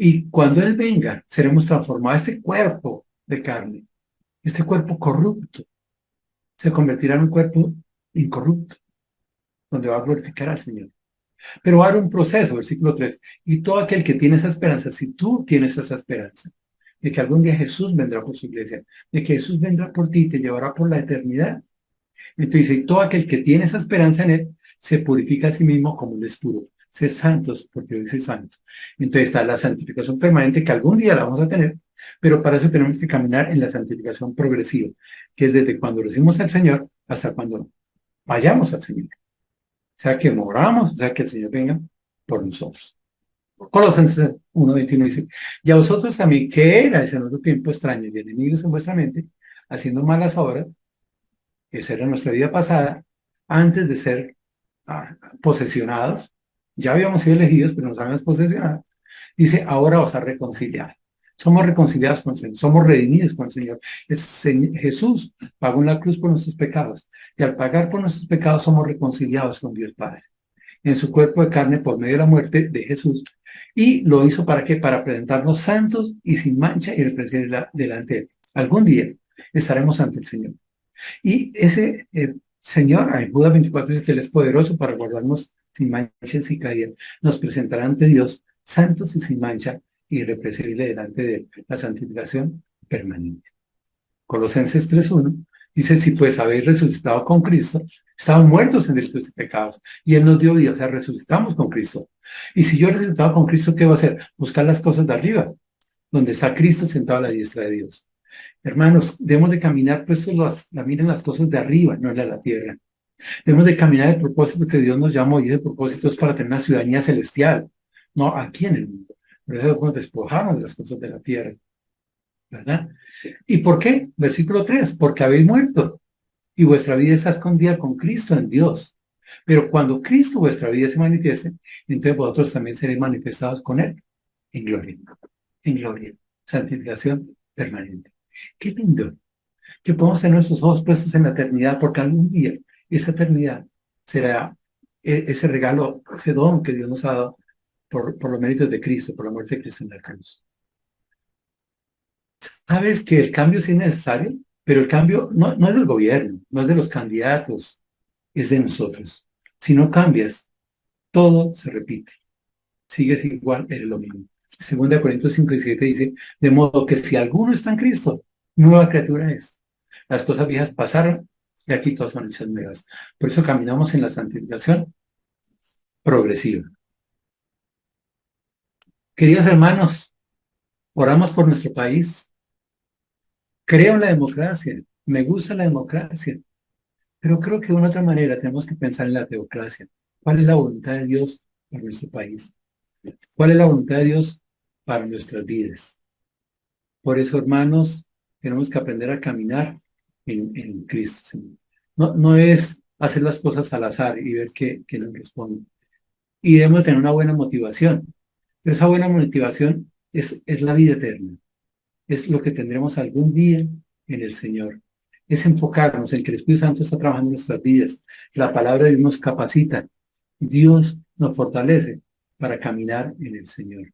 Y cuando Él venga, seremos transformados. Este cuerpo de carne, este cuerpo corrupto, se convertirá en un cuerpo incorrupto, donde va a glorificar al Señor. Pero va a haber un proceso, versículo 3. Y todo aquel que tiene esa esperanza, si tú tienes esa esperanza, de que algún día Jesús vendrá por su iglesia, de que Jesús vendrá por ti y te llevará por la eternidad. Entonces, y todo aquel que tiene esa esperanza en Él, se purifica a sí mismo como Él es puro. Sé santos, porque yo soy santo. Entonces está la santificación permanente, que algún día la vamos a tener, pero para eso tenemos que caminar en la santificación progresiva, que es desde cuando recibimos al Señor hasta cuando vayamos al Señor. O sea, que moramos, o sea, que el Señor venga por nosotros. Colosenses 1:21 dice, y a vosotros también, que erais en otro tiempo extraños y enemigos en vuestra mente, haciendo malas obras, esa era nuestra vida pasada, antes de ser posesionados, ya habíamos sido elegidos, pero nos habíamos posesionado, dice, ahora os ha reconciliado. Somos reconciliados con el Señor, somos redimidos con el Señor. Jesús pagó en la cruz por nuestros pecados, y al pagar por nuestros pecados somos reconciliados con Dios Padre, en su cuerpo de carne por medio de la muerte de Jesús. Y lo hizo ¿para qué? Para presentarnos santos y sin mancha y irreprensibles delante de Él. Algún día estaremos ante el Señor. Y ese Señor, en Judas 24 dice que Él es poderoso para guardarnos sin mancha y sin caída. Nos presentará ante Dios santos y sin mancha y irreprensibles delante de Él. La santificación permanente. Colosenses 3:1 dice, si pues habéis resucitado con Cristo, estaban muertos en delitos y pecados, y Él nos dio vida, o sea, resucitamos con Cristo. Y si yo he resucitado con Cristo, ¿qué va a hacer? Buscar las cosas de arriba, donde está Cristo sentado a la diestra de Dios. Hermanos, debemos de caminar puestos la mira en las cosas de arriba, no en la tierra. Debemos de caminar el propósito que Dios nos llamó, y ese propósito es para tener una ciudadanía celestial, no aquí en el mundo. Por eso debemos despojarnos de las cosas de la tierra, ¿verdad? ¿Y por qué? Versículo 3, porque habéis muerto y vuestra vida está escondida con Cristo en Dios. Pero cuando Cristo vuestra vida se manifieste, entonces vosotros también seréis manifestados con Él en gloria, en gloria, santificación permanente. Qué lindo que podemos tener nuestros ojos puestos en la eternidad, porque algún día esa eternidad será ese regalo, ese don que Dios nos ha dado por los méritos de Cristo, por la muerte de Cristo en la cruz. Sabes que el cambio sí es necesario, pero el cambio no es del gobierno, no es de los candidatos, es de nosotros. Si no cambias, todo se repite. Sigues igual, eres lo mismo. 2 Corintios 5:17 dice, de modo que si alguno está en Cristo, nueva criatura es. Las cosas viejas pasaron y aquí todas son hechas nuevas. Por eso caminamos en la santificación progresiva. Queridos hermanos, oramos por nuestro país. Creo en la democracia, me gusta la democracia, Pero creo que de una otra manera tenemos que pensar en la teocracia. ¿Cuál es la voluntad de Dios para nuestro país? ¿Cuál es la voluntad de Dios para nuestras vidas? Por eso, hermanos, tenemos que aprender a caminar en Cristo, Señor. No, no es hacer las cosas al azar y ver qué nos responde. Y debemos tener una buena motivación. Pero esa buena motivación es la vida eterna. Es lo que tendremos algún día en el Señor. Es enfocarnos en que el Espíritu Santo está trabajando en nuestras vidas. La palabra de Dios nos capacita. Dios nos fortalece para caminar en el Señor.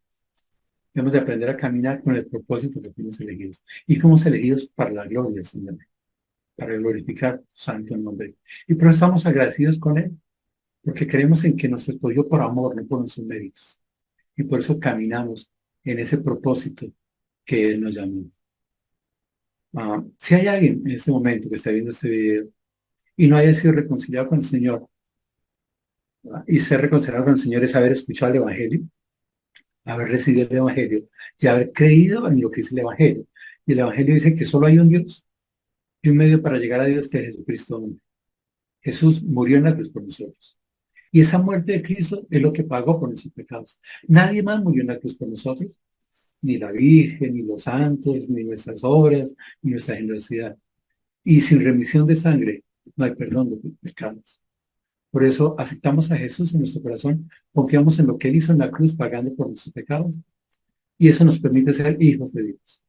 Debemos de aprender a caminar con el propósito que fuimos elegidos. Y fuimos elegidos para la gloria del Señor, para glorificar su santo nombre. Y por eso estamos agradecidos con Él, porque creemos en que nos escogió por amor, no por nuestros méritos. Y por eso caminamos en ese propósito que Él nos llamó. Si hay alguien en este momento que está viendo este video y no haya sido reconciliado con el Señor, y ser reconciliado con el Señor es haber escuchado el Evangelio, haber recibido el Evangelio y haber creído en lo que dice el Evangelio. Y el Evangelio dice que solo hay un Dios y un medio para llegar a Dios, que es Jesucristo, hombre. Jesús murió en la cruz por nosotros. Y esa muerte de Cristo es lo que pagó por nuestros pecados. Nadie más murió en la cruz por nosotros, ni la Virgen, ni los santos, ni nuestras obras, ni nuestra generosidad. Y sin remisión de sangre no hay perdón de pecados. Por eso aceptamos a Jesús en nuestro corazón, confiamos en lo que Él hizo en la cruz pagando por nuestros pecados, y eso nos permite ser hijos de Dios.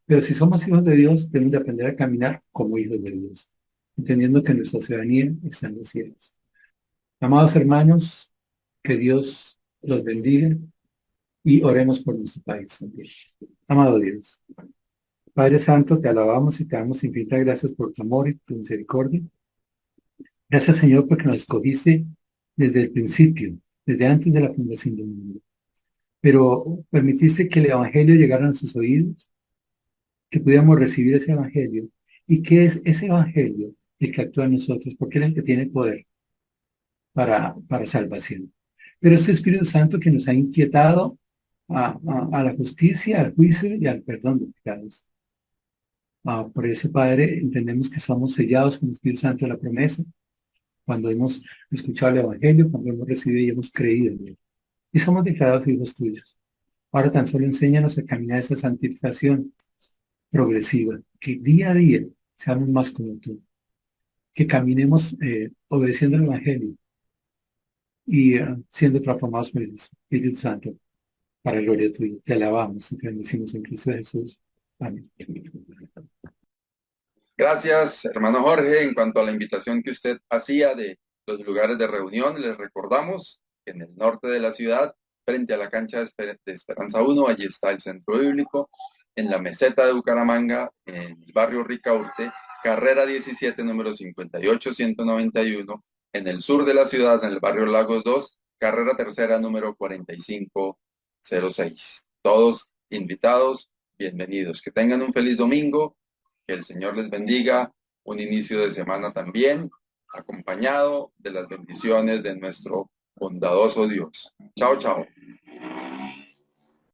Pero si somos hijos de Dios, debemos de aprender a caminar como hijos de Dios, entendiendo que nuestra ciudadanía está en los cielos. Amados hermanos, que Dios los bendiga y oremos por nuestro país también. Amado Dios, Padre Santo, te alabamos y te damos infinitas gracias por tu amor y tu misericordia. Gracias, Señor, porque nos escogiste desde el principio, desde antes de la fundación del mundo. Pero permitiste que el Evangelio llegara a sus oídos, que pudiéramos recibir ese Evangelio. ¿Y qué es ese Evangelio el que actúa en nosotros? Porque es el que tiene poder para salvación. Pero es el Espíritu Santo que nos ha inquietado a la justicia, al juicio y al perdón de pecados. Por eso, Padre, entendemos que somos sellados con el Espíritu Santo de la promesa, cuando hemos escuchado el Evangelio, cuando hemos recibido y hemos creído en él. Y somos declarados hijos tuyos. Ahora tan solo enséñanos a caminar esa santificación progresiva, que día a día seamos más como tú, que caminemos obedeciendo el Evangelio y siendo transformados por el Espíritu Santo para la gloria tuya. Te alabamos y te bendecimos en Cristo Jesús. Amén. Gracias, hermano Jorge. En cuanto a la invitación que usted hacía de los lugares de reunión, les recordamos que en el norte de la ciudad, frente a la cancha de Esperanza 1, allí está el centro bíblico. En la meseta de Bucaramanga, en el barrio Ricaurte, carrera 17, número 58191. En el sur de la ciudad, en el barrio Lagos 2, carrera tercera, número 4506. Todos invitados, bienvenidos. Que tengan un feliz domingo. Que el Señor les bendiga, un inicio de semana también, acompañado de las bendiciones de nuestro bondadoso Dios. Chao, chao.